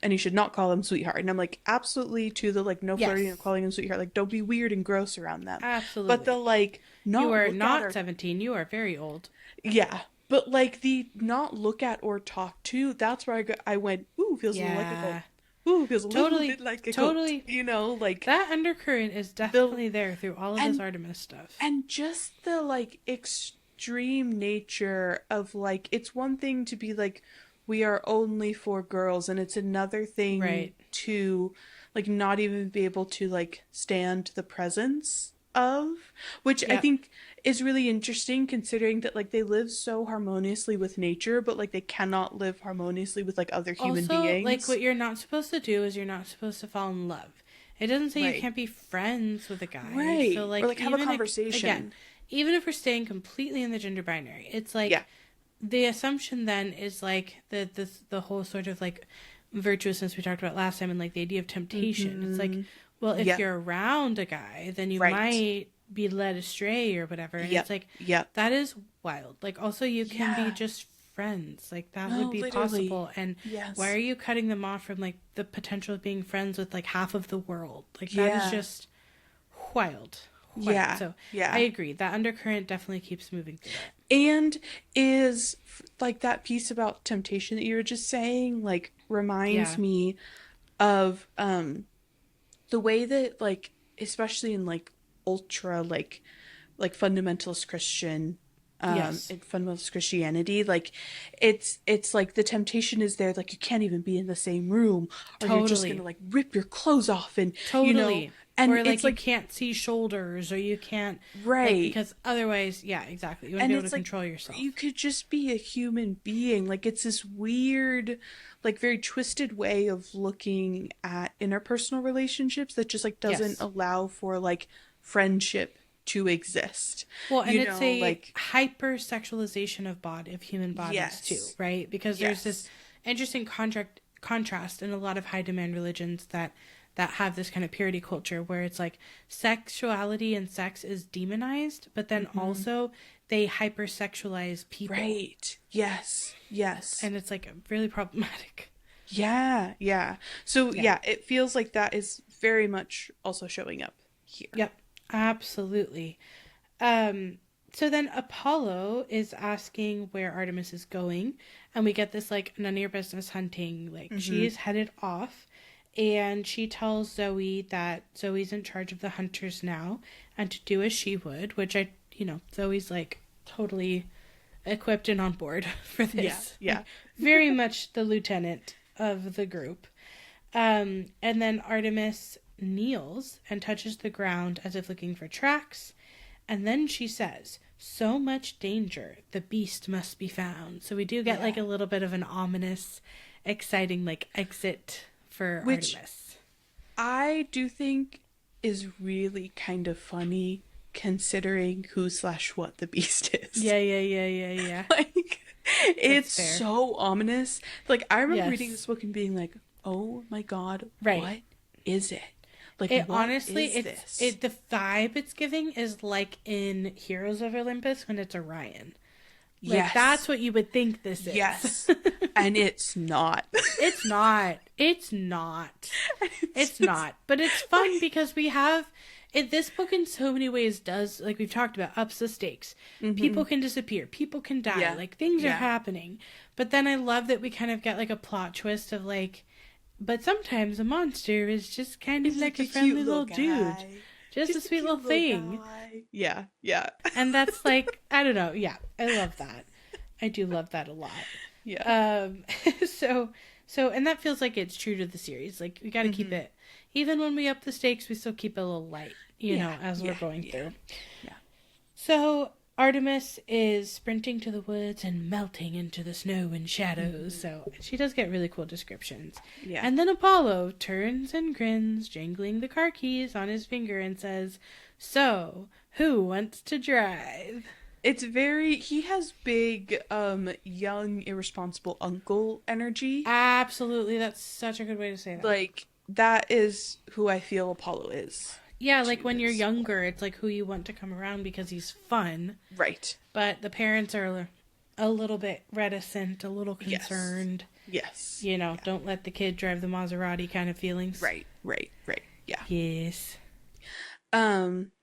B: and he should not call them sweetheart. And I'm like, absolutely to the like no flirting and calling him sweetheart. Like, don't be weird and gross around them.
A: Absolutely.
B: But the like not
A: you are not 17. You are very old.
B: Yeah. But like the not look at or talk to, that's where I went, ooh, feels a little like a cult. Ooh, feels a little bit like a cult. You know, like
A: that undercurrent is definitely there through all of this Artemis stuff.
B: And just the like extreme nature of like, it's one thing to be like, we are only for girls, and it's another thing to like not even be able to like stand the presence of, which I think is really interesting considering that like they live so harmoniously with nature, but like they cannot live harmoniously with like other human beings.
A: Like what you're not supposed to do is you're not supposed to fall in love. It doesn't say you can't be friends with a guy.
B: Right.
A: So like,
B: or like have a conversation.
A: Even if we're staying completely in the gender binary, it's like the assumption then is like the whole sort of like virtuousness we talked about last time, and like the idea of temptation. It's like, well, if you're around a guy, then you might be led astray or whatever. And it's like, that is wild. Like, also you can be just friends. Like, that would be possible. And why are you cutting them off from like the potential of being friends with like half of the world? Like, that is just wild. So I agree. That undercurrent definitely keeps moving through it.
B: And is like that piece about temptation that you were just saying, like reminds me of the way that like, especially in like ultra like fundamentalist Christian in fundamentalist Christianity, like it's like the temptation is there, like you can't even be in the same room or you're just gonna like rip your clothes off and you know, and
A: or like
B: it's
A: you can't see shoulders, or you can't like, because otherwise you wouldn't be able to control yourself.
B: You could just be a human being. Like, it's this weird like very twisted way of looking at interpersonal relationships that just like doesn't allow for like friendship to exist.
A: Well, and it's a like hypersexualization of human bodies too, right? Because there's this interesting contrast in a lot of high demand religions that have this kind of purity culture where it's like sexuality and sex is demonized, but then also they hypersexualize people.
B: Right. Yes. Yes.
A: And it's like really problematic.
B: Yeah. Yeah. So yeah, it feels like that is very much also showing up here.
A: Yep. Absolutely. So then Apollo is asking where Artemis is going, and we get this like none of your business hunting. Like she is headed off, and she tells Zoe that Zoe's in charge of the hunters now, and to do as she would, which Zoe's like totally equipped and on board for this.
B: Yeah.
A: Like, very much the lieutenant of the group. And then Artemis kneels and touches the ground as if looking for tracks. And then she says, "So much danger, the beast must be found." So we do get like a little bit of an ominous, exciting like exit for Artemis.
B: I do think is really kind of funny considering who/what the beast is.
A: Yeah.
B: Like, it's so ominous. Like, I remember reading this book and being like, oh my god, what is it? Like,
A: it
B: what
A: honestly,
B: is this?
A: The vibe it's giving is like in Heroes of Olympus when it's Orion. Like, that's what you would think this is.
B: Yes. And it's not.
A: It's not. It's not. It's not. But it's fun because we have... this book in so many ways does, like we've talked about, ups the stakes. People can disappear. People can die.
B: Yeah.
A: Like, things are happening. But then I love that we kind of get, like, a plot twist of, like... But sometimes a monster is just kind of like a friendly little dude. Just a sweet little thing.
B: Yeah.
A: And that's like, I don't know. Yeah, I love that. I do love that a lot.
B: Yeah.
A: So, and that feels like it's true to the series. Like, we got to keep it, even when we up the stakes, we still keep it a little light, you know, as we're going through.
B: Yeah.
A: So, Artemis is sprinting to the woods and melting into the snow and shadows. So, she does get really cool descriptions.
B: Yeah.
A: And then Apollo turns and grins, jangling the car keys on his finger and says, "So, who wants to drive?"
B: It's he has big, young, irresponsible uncle energy.
A: Absolutely. That's such a good way to say that.
B: Like, that is who I feel Apollo is.
A: Yeah, like when you're younger, it's like who you want to come around because he's fun.
B: Right.
A: But the parents are a little bit reticent, a little concerned.
B: Yes.
A: You know, don't let the kid drive the Maserati kind of feelings.
B: Right. Yeah.
A: Yes.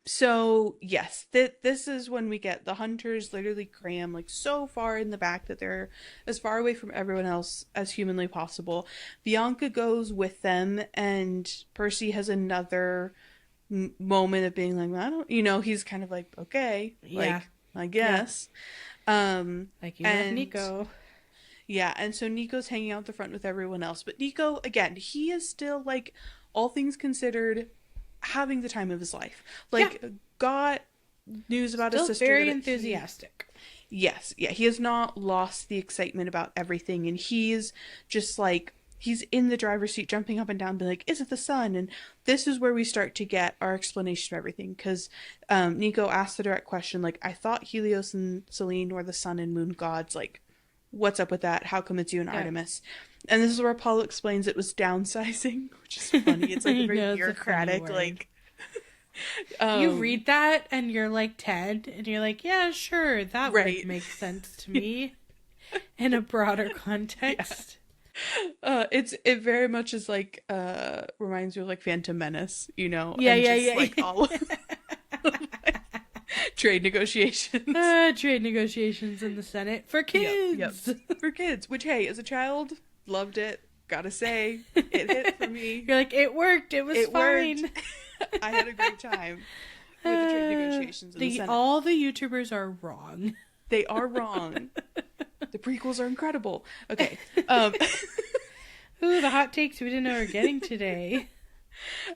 B: So yes, this is when we get the hunters literally cram like so far in the back that they're as far away from everyone else as humanly possible. Bianca goes with them, and Percy has another moment of being like, I don't, he's kind of like, okay, like, I guess.
A: Like you love Nico.
B: Yeah, and so Nico's hanging out the front with everyone else, but Nico, again, he is still like, all things considered, having the time of his life. Like, got news about his sister.
A: Very enthusiastic.
B: Yes, he has not lost the excitement about everything, and he's just like, he's in the driver's seat jumping up and down, being like, is it the sun? And this is where we start to get our explanation of everything, because Nico asked the direct question, like, I thought Helios and Selene were the sun and moon gods, like, what's up with that? How come it's you and Artemis? And this is where Apollo explains it was downsizing, which is funny. It's like very bureaucratic, like...
A: you read that and you're like 10 and you're like, yeah, sure, that would make sense to me in a broader context.
B: It very much is like reminds me of like Phantom Menace,
A: like
B: all trade negotiations.
A: Trade negotiations in the Senate for kids.
B: Yep. For kids, which, hey, as a child, loved it. Gotta say, it hit for me.
A: You're like, it worked. It was fine.
B: Worked. I had a great time with the trade negotiations in the Senate.
A: All the YouTubers are wrong.
B: They are wrong. The prequels are incredible. Okay.
A: Ooh, the hot takes we didn't know we were getting today.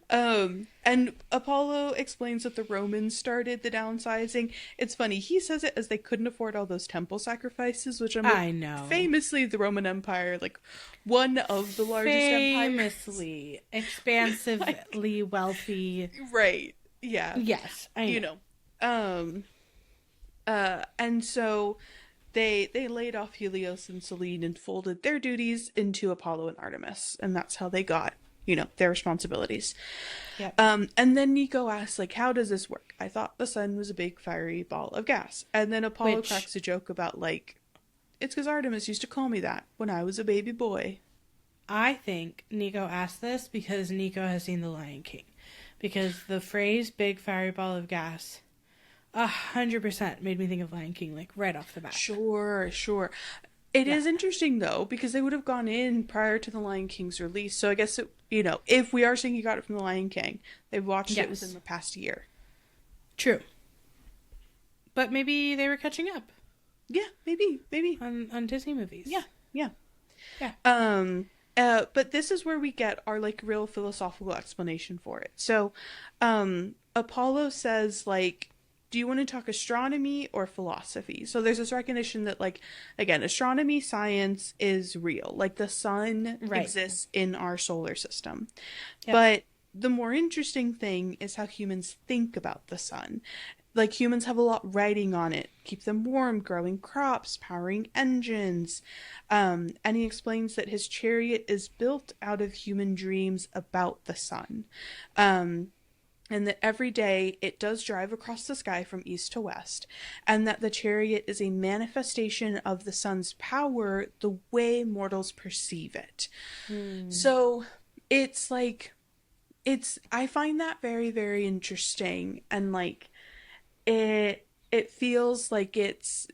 B: And Apollo explains that the Romans started the downsizing. It's funny, he says it as they couldn't afford all those temple sacrifices, which I know. Famously, the Roman Empire, like, one of the largest empires.
A: Famously, expansively wealthy.
B: Right. Yeah.
A: Yes, I know.
B: And so they laid off Helios and Selene and folded their duties into Apollo and Artemis, and that's how they got their responsibilities.
A: Yep.
B: And then Nico asks, like, how does this work? I thought the sun was a big fiery ball of gas. And then Apollo cracks a joke about, like, it's because Artemis used to call me that when I was a baby boy.
A: I think Nico asked this because Nico has seen The Lion King. Because the phrase big fiery ball of gas 100% made me think of Lion King, like, right off the bat.
B: Sure. It is interesting, though, because they would have gone in prior to The Lion King's release. So I guess, if we are saying you got it from The Lion King, they've watched it within the past year.
A: True. But maybe they were catching up.
B: Yeah, maybe.
A: On Disney movies.
B: Yeah. But this is where we get our, like, real philosophical explanation for it. So, Apollo says, like, do you want to talk astronomy or philosophy? So there's this recognition that, like, again, astronomy science is real. Like, the sun exists in our solar system. Yep. But the more interesting thing is how humans think about the sun. Like, humans have a lot riding on it. Keep them warm, growing crops, powering engines. And he explains that his chariot is built out of human dreams about the sun. And that every day it does drive across the sky from east to west, and that the chariot is a manifestation of the sun's power the way mortals perceive it. So it's like, I find that very, very interesting, and like it feels like it's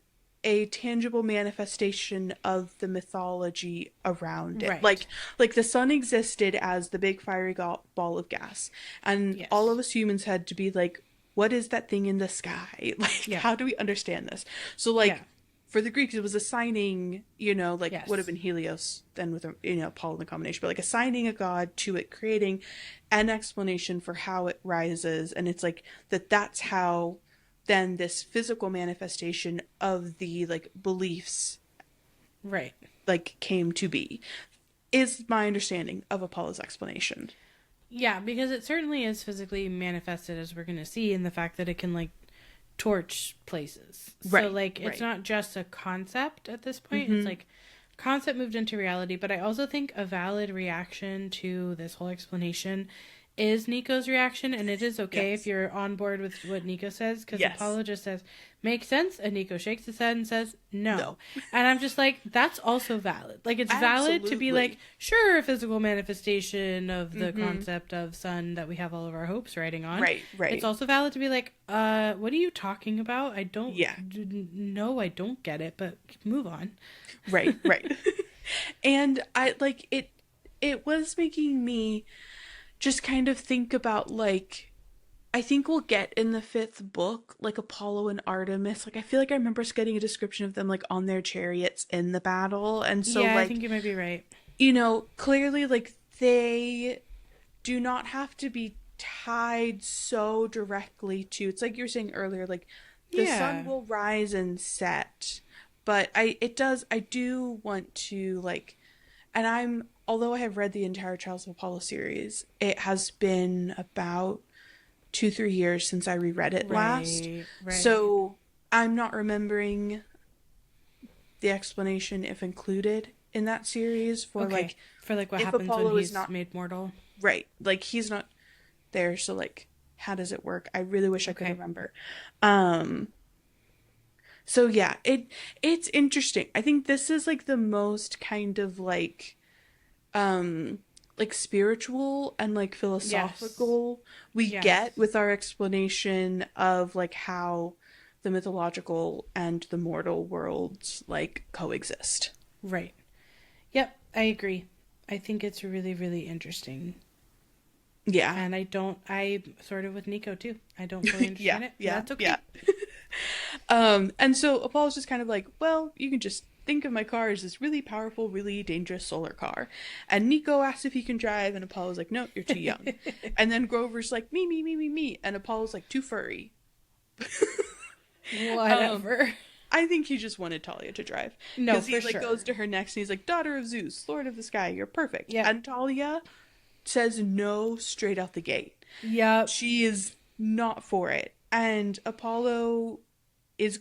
B: a tangible manifestation of the mythology around it. Right. Like the sun existed as the big fiery ball of gas, and all of us humans had to be like, what is that thing in the sky? Like, how do we understand this? So, like, for the Greeks, it was assigning, would have been Helios then with, Apollo in the combination, but like assigning a god to it, creating an explanation for how it rises. And it's like that's how then this physical manifestation of the, like, beliefs like came to be, is my understanding of Apollo's explanation.
A: Yeah, because it certainly is physically manifested, as we're going to see, in the fact that it can, like, torch places. So, like, it's not just a concept at this point. It's like concept moved into reality. But I also think a valid reaction to this whole explanation is Nico's reaction, and it is okay if you're on board with what Nico says, because Apollo just says, makes sense, and Nico shakes his head and says, no. And I'm just like, that's also valid. Like, it's valid to be like, sure, a physical manifestation of the concept of sun that we have all of our hopes riding on. Right. It's also valid to be like, what are you talking about? I don't, no, I don't get it, but move on.
B: Right. And I, like, it was making me just kind of think about, like, I think we'll get in the 5th book, like, Apollo and Artemis. Like, I feel like I remember us getting a description of them, like, on their chariots in the battle. And so, like,
A: I think you might be right.
B: Clearly, like, they do not have to be tied so directly to, it's like you were saying earlier, like, the sun will rise and set. But I do want to, like, and although I have read the entire Trials of Apollo series, it has been about 2-3 years since I reread it last. Right. So I'm not remembering the explanation, if included in that series, for what happens Apollo when he's not made mortal. Right. Like, he's not there, so, like, how does it work? I really wish I could remember. So yeah, it's interesting. I think this is, like, the most kind of, like spiritual and, like, philosophical we get with our explanation of, like, how the mythological and the mortal worlds, like, coexist.
A: Right. Yep, I agree. I think it's really, really interesting. Yeah. And I sort of with Nico too. I don't fully understand it. Yeah. That's okay.
B: Yeah. And so Apollo's just kind of like, well, you can just think of my car as this really powerful, really dangerous solar car. And Nico asks if he can drive, and Apollo's like, no, you're too young. And then Grover's like, me. And Apollo's like, too furry.
A: Whatever.
B: I think he just wanted Thalia to drive.
A: No, for
B: sure. Because he, like, goes to her next, and he's like, daughter of Zeus, lord of the sky, you're perfect. Yeah. And Thalia says no straight out the gate. Yeah. She is not for it. And Apollo is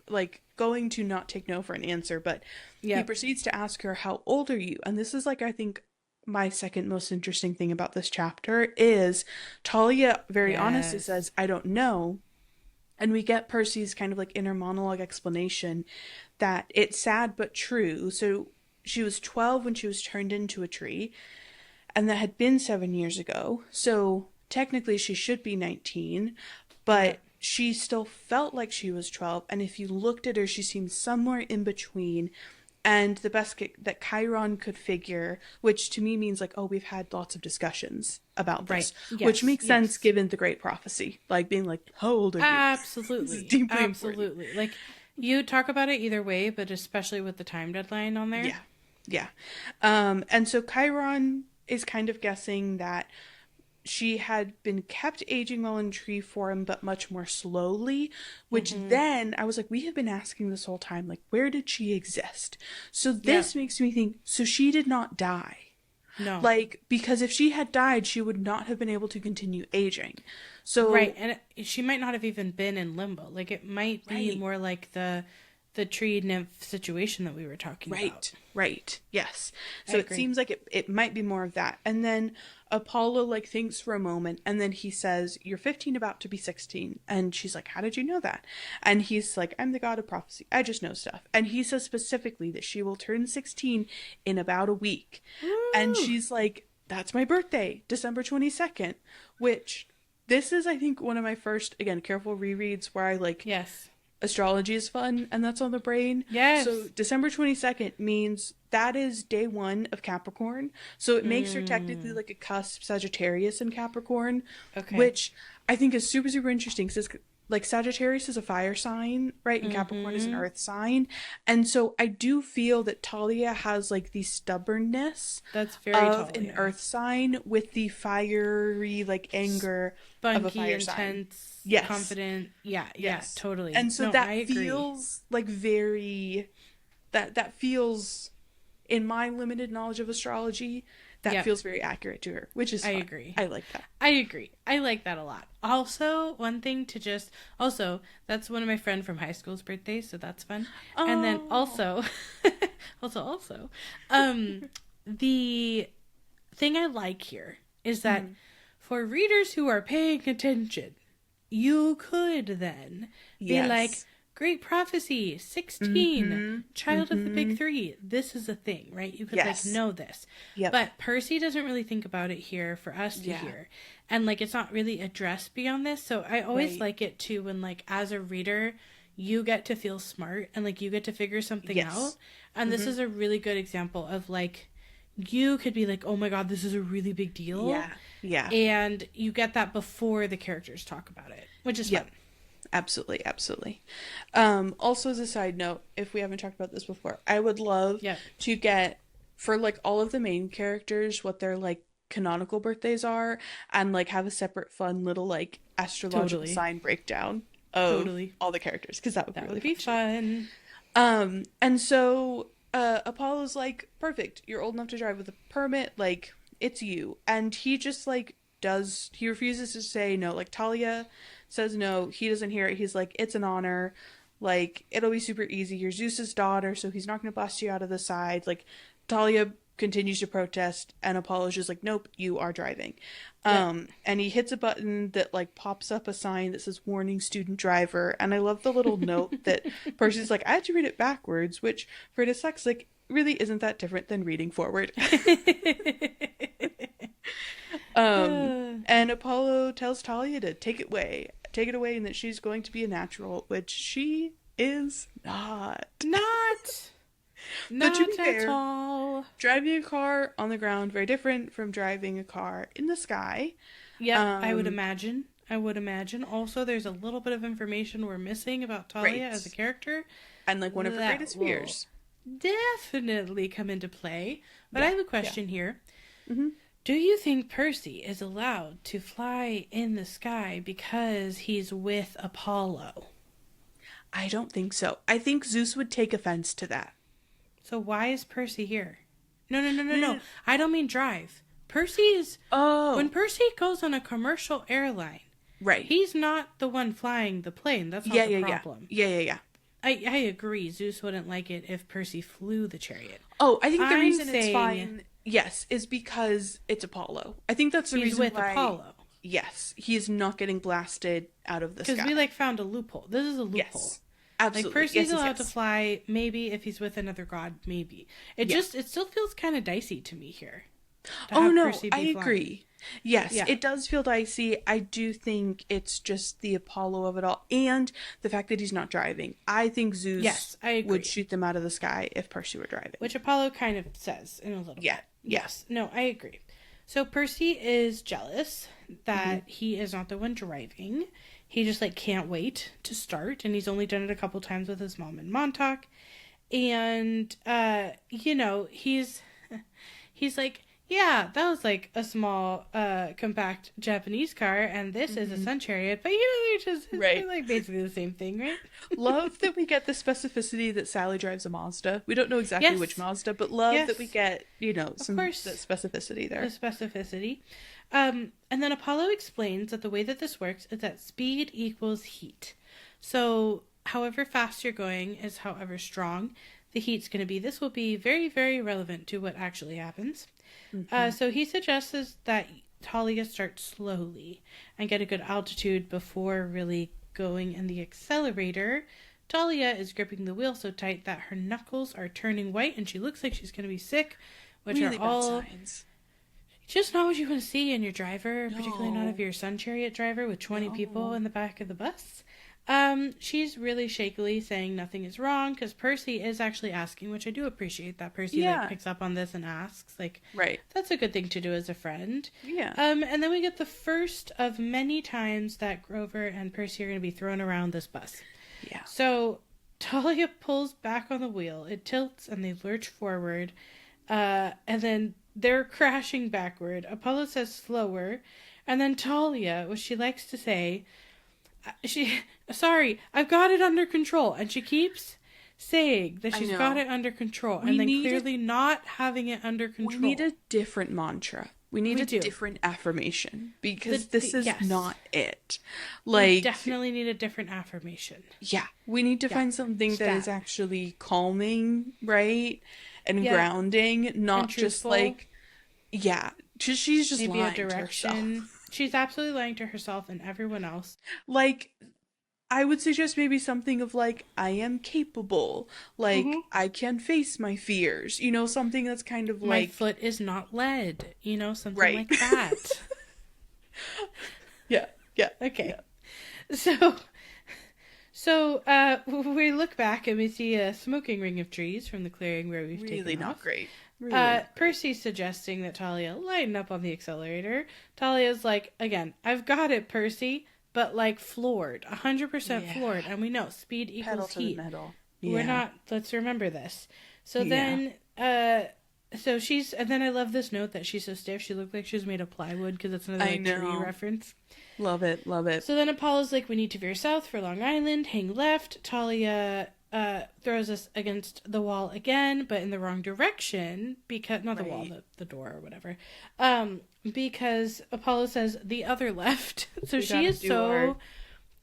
B: like going to not take no for an answer, but he proceeds to ask her, how old are you? And this is, like, I think my second most interesting thing about this chapter is Talia very honestly
A: Yes.
B: says, I don't know. And we get Percy's kind of like inner monologue explanation that it's sad but true. So she was 12 when she was turned into a tree, and that had been 7 years ago. So technically she should be 19,
A: Yeah.
B: but she still felt like she was 12. And if you looked at her, she seemed somewhere in between. And the best that Chiron could figure, which to me means like, oh, we've had lots of discussions about
A: Right.
B: this,
A: Yes.
B: which makes sense
A: Yes.
B: given the Great Prophecy, like being like, how old are you? This is
A: Absolutely.
B: deeply important.
A: Absolutely. Like, you talk about it either way, but especially with the time deadline on there.
B: Yeah, yeah. And so Chiron is kind of guessing that she had been kept aging while in tree form, but much more slowly, which then I was like, we have been asking this whole time, like, where did she exist? So this makes me think, so she did not die.
A: No.
B: Like, because if she had died, she would not have been able to continue aging. So
A: Right. And she might not have even been in limbo. Like, it might be
B: Right.
A: more like the tree nymph situation that we were talking about.
B: Right. Yes. So
A: I
B: it
A: agree.
B: seems like it might be more of that. And then Apollo like thinks for a moment, and then he says, "You're 15, about to be 16." And she's like, "How did you know that?" And he's like, "I'm the god of prophecy. I just know stuff." And he says specifically that she will turn 16 in about a week. And
A: Woo!
B: she's like, "That's my birthday, December 22nd," which this is, I think, one of my first, again, careful rereads where I like
A: Yes.
B: astrology is fun and that's on the brain.
A: Yes.
B: So December 22nd means that is day one of Capricorn. So it makes her technically like a cusp Sagittarius in Capricorn,
A: Okay.
B: which I think is super, super interesting because like Sagittarius is a fire sign, right? And Capricorn is an earth sign. And so I do feel that Talia has like the stubbornness
A: That's very
B: of
A: Talia.
B: an earth sign with the fiery like anger of a
A: Spunky,
B: fire sign.
A: intense,
B: Yes.
A: confident. Yeah,
B: Yes.
A: yeah, totally.
B: And so
A: No,
B: that
A: I agree.
B: feels like very that feels in my limited knowledge of astrology, that
A: Yeah.
B: feels very accurate to her, which is
A: I
B: fun.
A: agree.
B: I like that.
A: I agree. I like that a lot. Also, one thing to just also that's one of my friend from high school's birthdays, so that's fun. And then
B: Oh.
A: also, the thing I like here is that for readers who are paying attention, you could then be
B: Yes.
A: like, Great Prophecy, 16, Child of the Big Three. This is a thing, right? You could
B: Yes.
A: like know this.
B: Yep.
A: But Percy doesn't really think about it here for us to
B: Yeah.
A: hear. And like it's not really addressed beyond this. So I always
B: Right.
A: like it too when like as a reader you get to feel smart and like you get to figure something
B: Yes.
A: out. And this is a really good example of like you could be like, "Oh my god, this is a really big deal."
B: Yeah. Yeah.
A: And you get that before the characters talk about it, which is
B: Yep.
A: fun.
B: Absolutely, absolutely. Also as a side note, if we haven't talked about this before, I would love
A: Yeah.
B: to get for like all of the main characters what their like canonical birthdays are and like have a separate fun little like astrological
A: Totally.
B: sign breakdown of
A: Totally.
B: all the characters because that would
A: That
B: be really
A: would be
B: fun.
A: fun.
B: And so Apollo's like, perfect, you're old enough to drive with a permit, like it's you. And he just like he refuses to say no. Like Talia says no, he doesn't hear it. He's like, it's an honor, like it'll be super easy, you're Zeus's daughter, so he's not gonna bust you out of the side. Like Talia continues to protest and Apollo's just like, nope, you are driving. And he hits a button that like pops up a sign that says warning student driver, and I love the little note that Percy's like, I had to read it backwards, which for a dyslexic really isn't that different than reading forward. And Apollo tells Talia to take it away, and that she's going to be a natural, which she is not.
A: Not
B: to be
A: at
B: fair,
A: all.
B: Driving a car on the ground, very different from driving a car in the sky.
A: Yeah, I would imagine. Also, there's a little bit of information we're missing about Talia
B: Right.
A: as a character.
B: And like one of her
A: That
B: greatest
A: will
B: fears.
A: Definitely come into play. But I have a question here.
B: Mm-hmm.
A: Do you think Percy is allowed to fly in the sky because he's with Apollo?
B: I don't think so. I think Zeus would take offense to that.
A: So why is Percy here? No. I don't mean drive. Percy is...
B: Oh.
A: When Percy goes on a commercial airline,
B: Right.
A: he's not the one flying the plane. That's not the problem.
B: Yeah.
A: I agree. Zeus wouldn't like it if Percy flew the chariot.
B: Oh, I think the
A: I'm
B: reason it's
A: saying-
B: fine yes, is because it's Apollo. I think that's the
A: He's
B: reason
A: with
B: why.
A: Apollo.
B: Yes, he is not getting blasted out of the sky.
A: Because we, like, found a loophole. This is a loophole.
B: Yes, absolutely.
A: Like, Percy's
B: yes,
A: allowed to fly, maybe, if he's with another god, maybe. It still feels kind of dicey to me here.
B: Oh, no, I agree. Yes,
A: Yeah.
B: it does feel dicey. I do think it's just the Apollo of it all. And the fact that he's not driving. I think Zeus would shoot them out of the sky if Percy were driving.
A: Which Apollo kind of says in a little bit. Yes. No, I agree. So Percy is jealous that he is not the one driving. He just, like, can't wait to start. And he's only done it a couple times with his mom in Montauk. And, you know, he's like, yeah, that was, like, a small, compact Japanese car, and this is a sun chariot, but, you know, they're like, basically the same thing, right?
B: Love that we get the specificity that Sally drives a Mazda. We don't know exactly which Mazda, but love that we get, you know, some specificity there.
A: The specificity. And then Apollo explains that the way that this works is that speed equals heat. So, however fast you're going is however strong the heat's going to be. This will be very, very relevant to what actually happens. So he suggests that Thalia start slowly and get a good altitude before really going in the accelerator. Thalia is gripping the wheel so tight that her knuckles are turning white and she looks like she's going to be sick, which really are all signs. Just not what you want to see in your driver, particularly not if you're a sun chariot driver with 20 people in the back of the bus. She's really shakily saying nothing is wrong because Percy is actually asking, which I do appreciate that Percy like picks up on this and asks. Like, that's a good thing to do as a friend.
B: Yeah.
A: And then we get the first of many times that Grover and Percy are going to be thrown around this bus.
B: Yeah.
A: So Thalia pulls back on the wheel. It tilts and they lurch forward. And then they're crashing backward. Apollo says slower. And then Thalia, what she likes to say, sorry, I've got it under control. And she keeps saying that she's got it under control. And then clearly not having it under control.
B: We need a different mantra. We need a different affirmation. Because this is not it. Like, we
A: definitely need a different affirmation.
B: Yeah. We need to find something that is actually calming, right? And grounding. Not just like, she's just
A: maybe
B: lying
A: a direction.
B: to herself.
A: She's absolutely lying to herself and everyone else.
B: Like, I would suggest maybe something of like, I am capable. Like, I can face my fears. You know, something that's kind of like...
A: My foot is not lead. You know, something like that.
B: Yeah.
A: Okay. Yeah. So, we look back and we see a smoking ring of trees from the clearing where we've taken off.
B: Really not great.
A: Percy's suggesting that Thalia lighten up on the accelerator. Talia's like, again, I've got it, Percy, but like floored, 100% floored, and we know speed equals
B: pedal to
A: heat.
B: The metal.
A: We're not. Let's remember this. So then, and then I love this note that she's so stiff. She looked like she was made of plywood because it's another tree reference.
B: Love it.
A: So then Apollo's like, we need to veer south for Long Island, hang left. Thalia throws us against the wall again, but in the wrong direction because not the wall, the door or whatever. Because Apollo says the other left, so she is so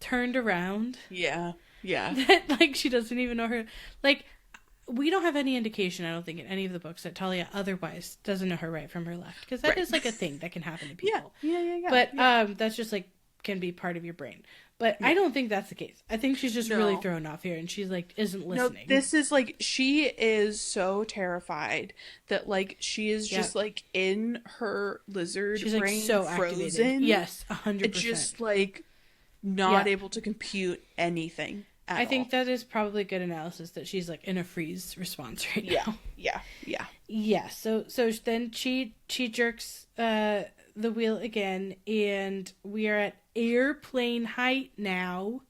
A: turned around.
B: Yeah.
A: That like she doesn't even know her. Like we don't have any indication, I don't think, in any of the books that Thalia otherwise doesn't know her right from her left because that is like a thing that can happen to people.
B: Yeah.
A: But that's just like can be part of your brain. But I don't think that's the case. I think she's just really thrown off here and she's like isn't listening.
B: No, this is like she is so terrified that like she is just like in her lizard
A: she's
B: brain
A: like so
B: frozen.
A: Activated. Yes, 100%.
B: It's just like not able to compute anything at all.
A: I think that is probably good analysis that she's like in a freeze response right now. Yeah. So then she jerks the wheel again and we are at airplane height now.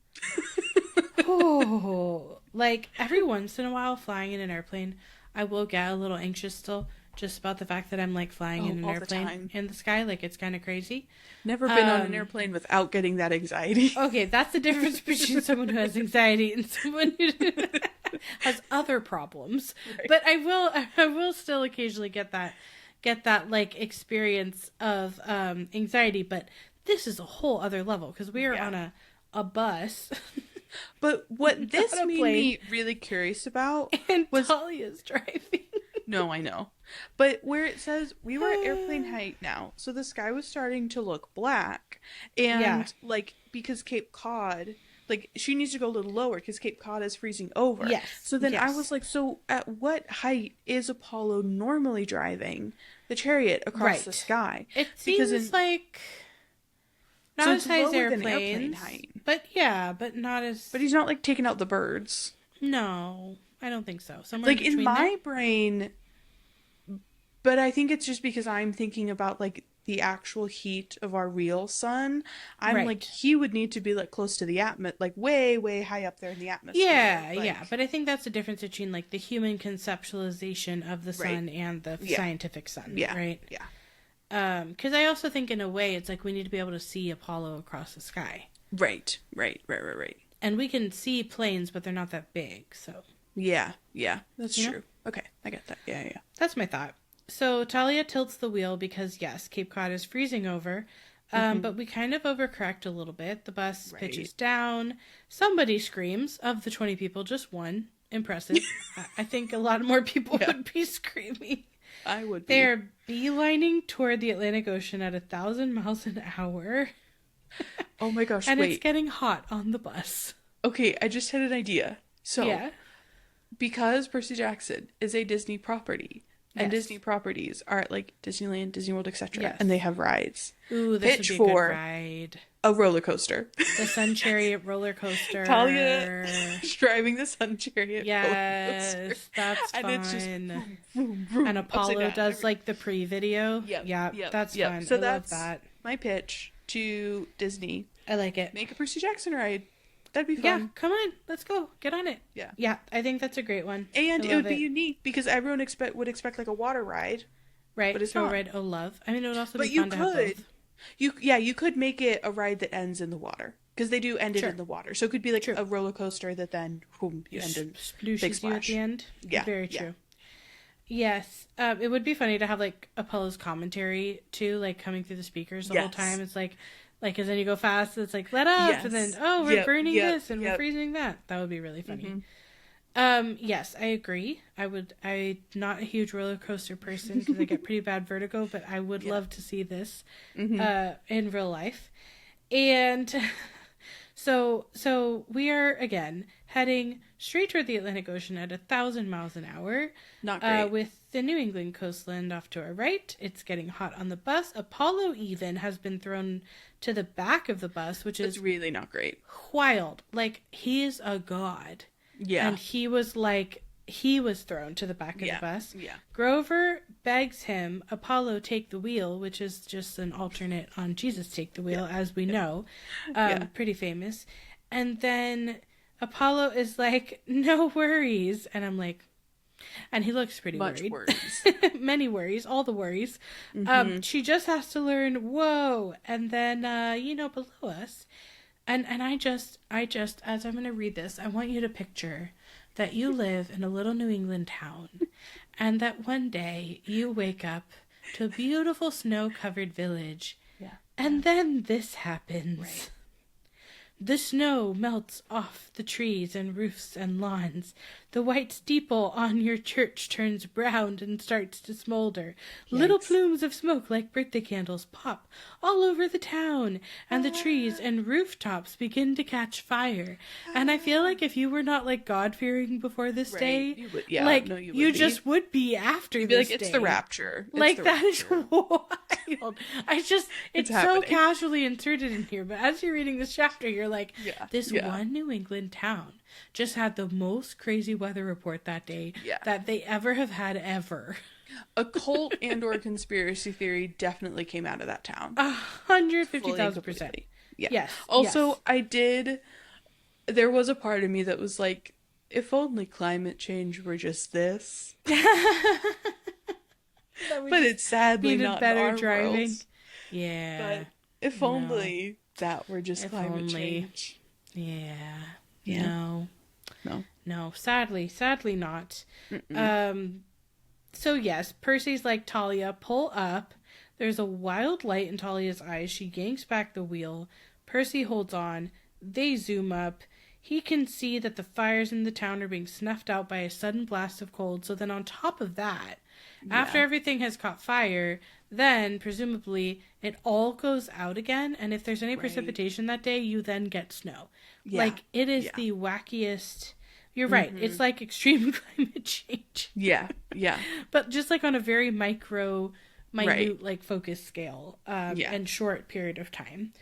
A: Like every once in a while flying in an airplane I will get a little anxious still just about the fact that I'm like flying in an airplane in the sky. Like it's kind of crazy.
B: Never been on an airplane without getting that anxiety.
A: Okay, that's the difference between someone who has anxiety and someone who has other problems. Right. But I will still occasionally get that like experience of anxiety, but this is a whole other level because we are on a bus.
B: But what this made me really curious about
A: and Thalia's driving.
B: No, I know. But where it says we were at airplane height now, so the sky was starting to look black.
A: Yeah.
B: And, like, because Cape Cod, like, she needs to go a little lower because Cape Cod is freezing over.
A: Yes.
B: So then I
A: Yes.
B: was like, so at what height is Apollo normally driving the chariot across the sky?
A: It seems like not
B: so
A: as high as
B: lower than
A: airplanes,
B: airplane height.
A: but yeah, but not as.
B: But he's not, like, taking out the birds.
A: No, I don't think so. Somewhere
B: Like, in my brain, but I think it's just because I'm thinking about, like, the actual heat of our real sun. I'm like, he would need to be, like, close to the atmosphere, like, way, way high up there in the atmosphere.
A: Yeah,
B: like...
A: yeah. But I think that's the difference between, like, the human conceptualization of the sun and the scientific sun, right?
B: Yeah.
A: Because I also think, in a way, it's like we need to be able to see Apollo across the sky.
B: Right.
A: And we can see planes, but they're not that big, so...
B: Yeah, that's true. Okay, I get that. Yeah.
A: That's my thought. So Thalia tilts the wheel because, yes, Cape Cod is freezing over, but we kind of overcorrect a little bit. The bus pitches down. Somebody screams. Of the 20 people, just one. Impressive. I think a lot more people would be screaming.
B: I would be.
A: They're beelining toward the Atlantic Ocean at 1,000 miles an hour.
B: Oh my gosh,
A: and it's getting hot on the bus.
B: Okay, I just had an idea. So, because Percy Jackson is a Disney property, and Disney properties are at, like, Disneyland, Disney World, etc., and they have rides.
A: Ooh, this would be a good ride.
B: A roller coaster.
A: The Sun Chariot roller coaster.
B: Thalia driving the Sun Chariot
A: roller coaster. That's fun. And it's just vroom, vroom, vroom, and Apollo does, like, the pre-video. Yep, that's fun.
B: So
A: I love that.
B: My pitch to Disney.
A: I like it.
B: Make a Percy Jackson ride. That'd be fun.
A: Yeah, come on. Let's go. Get on it.
B: Yeah,
A: I think that's a great one.
B: And it would be unique because everyone would expect, like, a water ride.
A: Right.
B: But it's
A: not.
B: not.
A: Ride love. I mean, it would also be fun to have both.
B: You could make it a ride that ends in the water. Because they do end it in the water. So it could be, like, a roller coaster that then, boom, you end in big splash.
A: You at the end.
B: Yeah.
A: Very true. Yes. It would be funny to have, like, Apollo's commentary, too, like, coming through the speakers the whole time. It's like, because then you go fast, it's like, let up, and then, we're burning this, and we're freezing that. That would be really funny. Yes, I agree. I'm not a huge roller coaster person, because I get pretty bad vertigo, but I would love to see this in real life. And so we are, again, heading straight toward the Atlantic Ocean at 1,000 miles an hour.
B: Not great.
A: With the New England coastland off to our right. It's getting hot on the bus. Apollo even has been thrown to the back of the bus, which is
B: really not great.
A: Wild. Like, he's a god.
B: Yeah.
A: And he was thrown to the back of the bus.
B: Yeah.
A: Grover begs him, Apollo take the wheel, which is just an alternate on Jesus take the wheel, as we know. Pretty famous. And then Apollo is like, no worries. And I'm like, and he looks pretty worried.
B: Worries.
A: Many worries, all the worries. She just has to learn, whoa, and then, below us. And I just, as I'm going to read this, I want you to picture that you live in a little New England town, and that one day you wake up to a beautiful snow-covered village, and then this happens. Right. The snow melts off the trees and roofs and lawns. The white steeple on your church turns brown and starts to smolder. Yikes. Little plumes of smoke like birthday candles pop all over the town, and the trees and rooftops begin to catch fire. And I feel like if you were not, like, God-fearing before this day,
B: you would,
A: you just would be after
B: You'd
A: this
B: be like,
A: day.
B: it's the rapture.
A: That is wild. It's so casually inserted in here, but as you're reading this chapter, you're like, one New England town just had the most crazy weather report that day that they ever have had ever.
B: A cult and or conspiracy theory definitely came out of that town.
A: 150,000%.
B: Yeah.
A: Yes.
B: Also, there was a part of me that was like, if only climate change were just this. But it's sadly not better in our driving. World.
A: Yeah.
B: But if only that were just climate change.
A: Yeah.
B: No.
A: Sadly not. So yes, Percy's like, Thalia, pull up. There's a wild light in Thalia's eyes. She yanks back the wheel. Percy holds on. They zoom up. He can see that the fires in the town are being snuffed out by a sudden blast of cold. So then on top of that, After everything has caught fire, then presumably it all goes out again. And if there's any precipitation that day, you then get snow.
B: Yeah.
A: Like, it is the wackiest. You're right. It's like extreme climate change.
B: Yeah. Yeah.
A: But just like on a very minute, like focus scale and short period of time.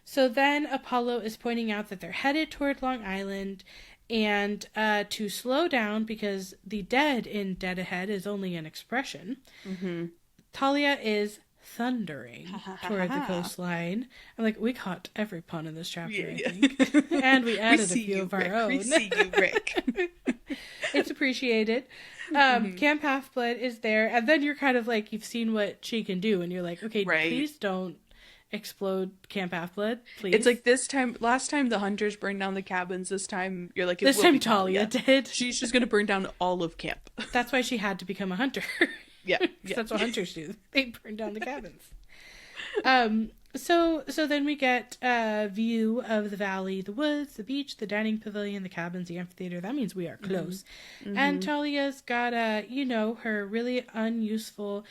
A: So then Apollo is pointing out that they're headed toward Long Island and to slow down because the dead in Dead Ahead is only an expression. Thalia is thundering toward the coastline. I'm like, we caught every pun in this chapter, I think. And we added a few of our own.
B: We see you, Rick.
A: It's appreciated. Camp Half-Blood is there, and then you're kind of like, you've seen what she can do, and you're like, okay, please don't explode Camp Half-Blood, please.
B: It's like last time the hunters burned down the cabins, this time you're like,
A: this time Thalia did.
B: She's just gonna burn down all of camp.
A: That's why she had to become a hunter.
B: Yeah.
A: That's what hunters do. They burn down the cabins. So then we get a view of the valley, the woods, the beach, the dining pavilion, the cabins, the amphitheater. That means we are close. And Talia's got her really unuseful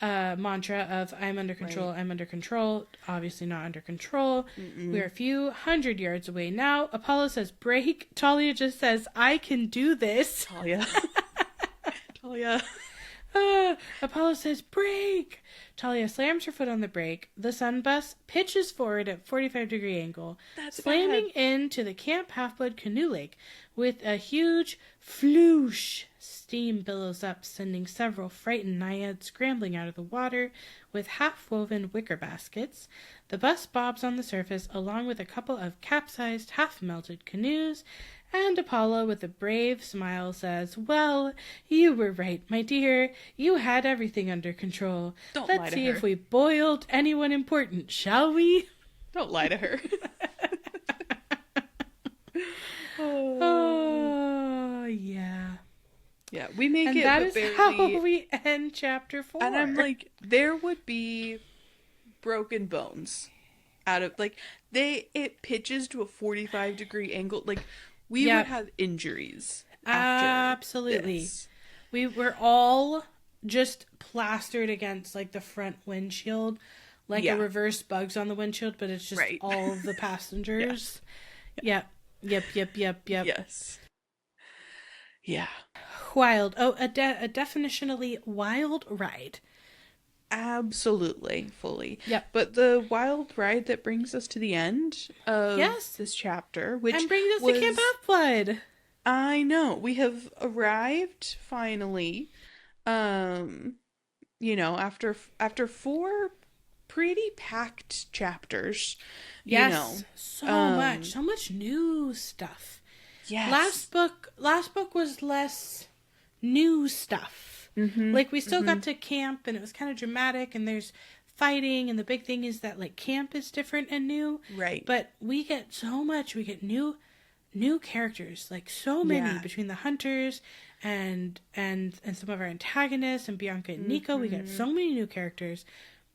A: mantra of I'm under control, I'm under control. Obviously not under control. We're a few hundred yards away now. Apollo says break. Thalia just says I can do this.
B: Thalia.
A: Apollo says brake. Thalia slams her foot on the brake. The sun bus pitches forward at 45-degree angle, slamming into the Camp Half-Blood canoe lake with a huge floosh. Steam billows up, sending several frightened naiads scrambling out of the water with half-woven wicker baskets. The bus bobs on the surface along with a couple of capsized, half-melted canoes, and Apollo, with a brave smile, says, well, you were right, my dear. You had everything under control. Let's see if we boiled anyone important, shall we?
B: Don't lie to her.
A: Oh, yeah.
B: Yeah, we make
A: and
B: it,
A: that
B: but
A: is
B: barely...
A: how we end chapter 4.
B: And I'm like, there would be broken bones out of, like, it pitches to a 45-degree angle, like... We would have injuries after
A: Absolutely.
B: This.
A: We were all just plastered against like the front windshield, like a reverse Bugs on the windshield, but it's just all of the passengers. Yep.
B: Yes. Yeah.
A: Wild. Oh, a definitionally wild ride.
B: Absolutely, fully.
A: Yep.
B: But the wild ride that brings us to the end of this chapter, which
A: and brings us to Camp Half-Blood.
B: I know. We have arrived finally. After 4 pretty packed chapters.
A: So much new stuff.
B: Yes.
A: Last book was less new stuff. Like, we still got to camp, and it was kind of dramatic, and there's fighting, and the big thing is that, like, camp is different and new.
B: Right.
A: But we get so much. We get new characters, like, so many, between the hunters and some of our antagonists, and Bianca and Nico. We get so many new characters.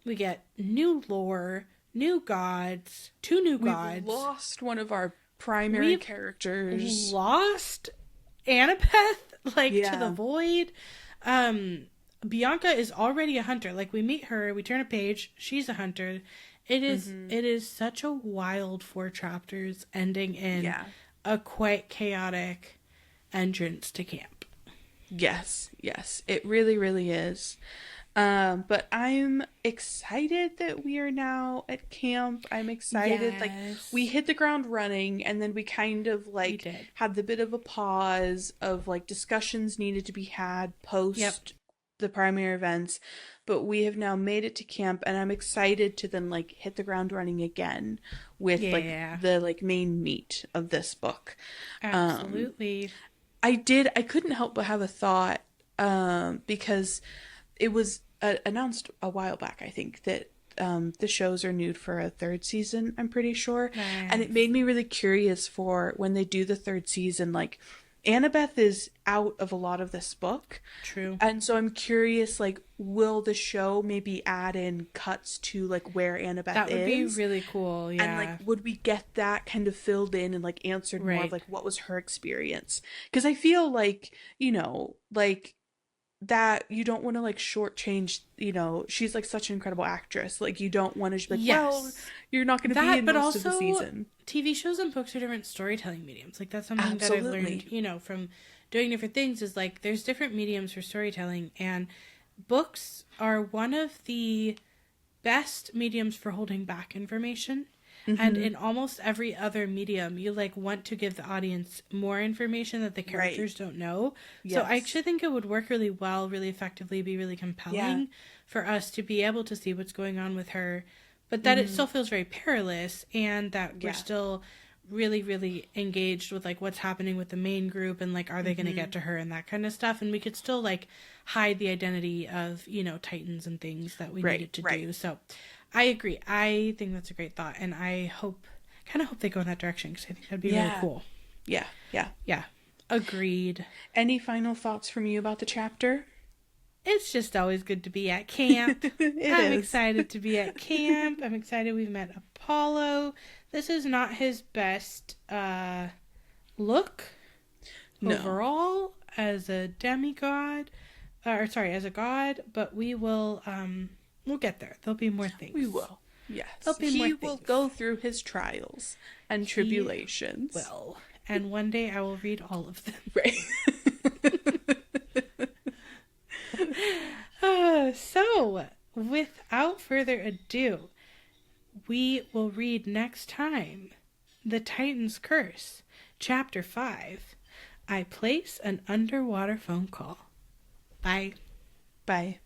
A: We get new lore, new gods, 2 new gods.
B: We've lost one of our primary characters.
A: Lost Annabeth, to the void. Bianca is already a hunter. Like, we meet her, we turn a page, she's a hunter. It is such a wild 4 chapters ending in a quite chaotic entrance to camp.
B: Yes, it really, really is. But I'm excited that we are now at camp. I'm excited. Like, we hit the ground running, and then we kind of had the bit of a pause of discussions needed to be had post the primary events, but we have now made it to camp, and I'm excited to then hit the ground running again with the main meat of this book.
A: Absolutely.
B: I couldn't help but have a thought, because it was announced a while back, I think, that the shows are renewed for a 3rd season, I'm pretty sure. Nice. And it made me really curious for when they do the 3rd season, Annabeth is out of a lot of this book.
A: True.
B: And so I'm curious, will the show maybe add in cuts to, where Annabeth is?
A: That would be really cool, yeah.
B: And, would we get that kind of filled in and, answered more of, what was her experience? Because I feel that you don't want to like shortchange, you know, she's like such an incredible actress. Like you don't want to be like, well,
A: Yes.
B: you're not going to be in
A: But
B: most of the
A: also,
B: season.
A: TV shows and books are different storytelling mediums. Like, that's something that I've
B: Absolutely.
A: learned, you know, from doing different things, is like there's different mediums for storytelling, and books are one of the best mediums for holding back information. And in almost every other medium, you like want to give the audience more information that the characters don't know.
B: Yes.
A: So I actually think it would work really well, really effectively, be really compelling for us to be able to see what's going on with her, but that it still feels very perilous, and that we're still really, really engaged with like what's happening with the main group, and like, are they going to get to her, and that kind of stuff. And we could still like hide the identity of, you know, Titans and things that we needed to do. So I agree. I think that's a great thought, and I kind of hope they go in that direction, because I think that'd be really cool.
B: Yeah.
A: Agreed.
B: Any final thoughts from you about the chapter?
A: It's just always good to be at camp. I'm excited to be at camp. I'm excited we've met Apollo. This is not his best look overall as a demigod, as a god, but we will we'll get there. There'll be more things.
B: We will. Yes.
A: He
B: will go through his trials and tribulations.
A: Well, and one day I will read all of them.
B: Right.
A: So, without further ado, we will read next time The Titan's Curse, Chapter 5. I place an underwater phone call. Bye.
B: Bye.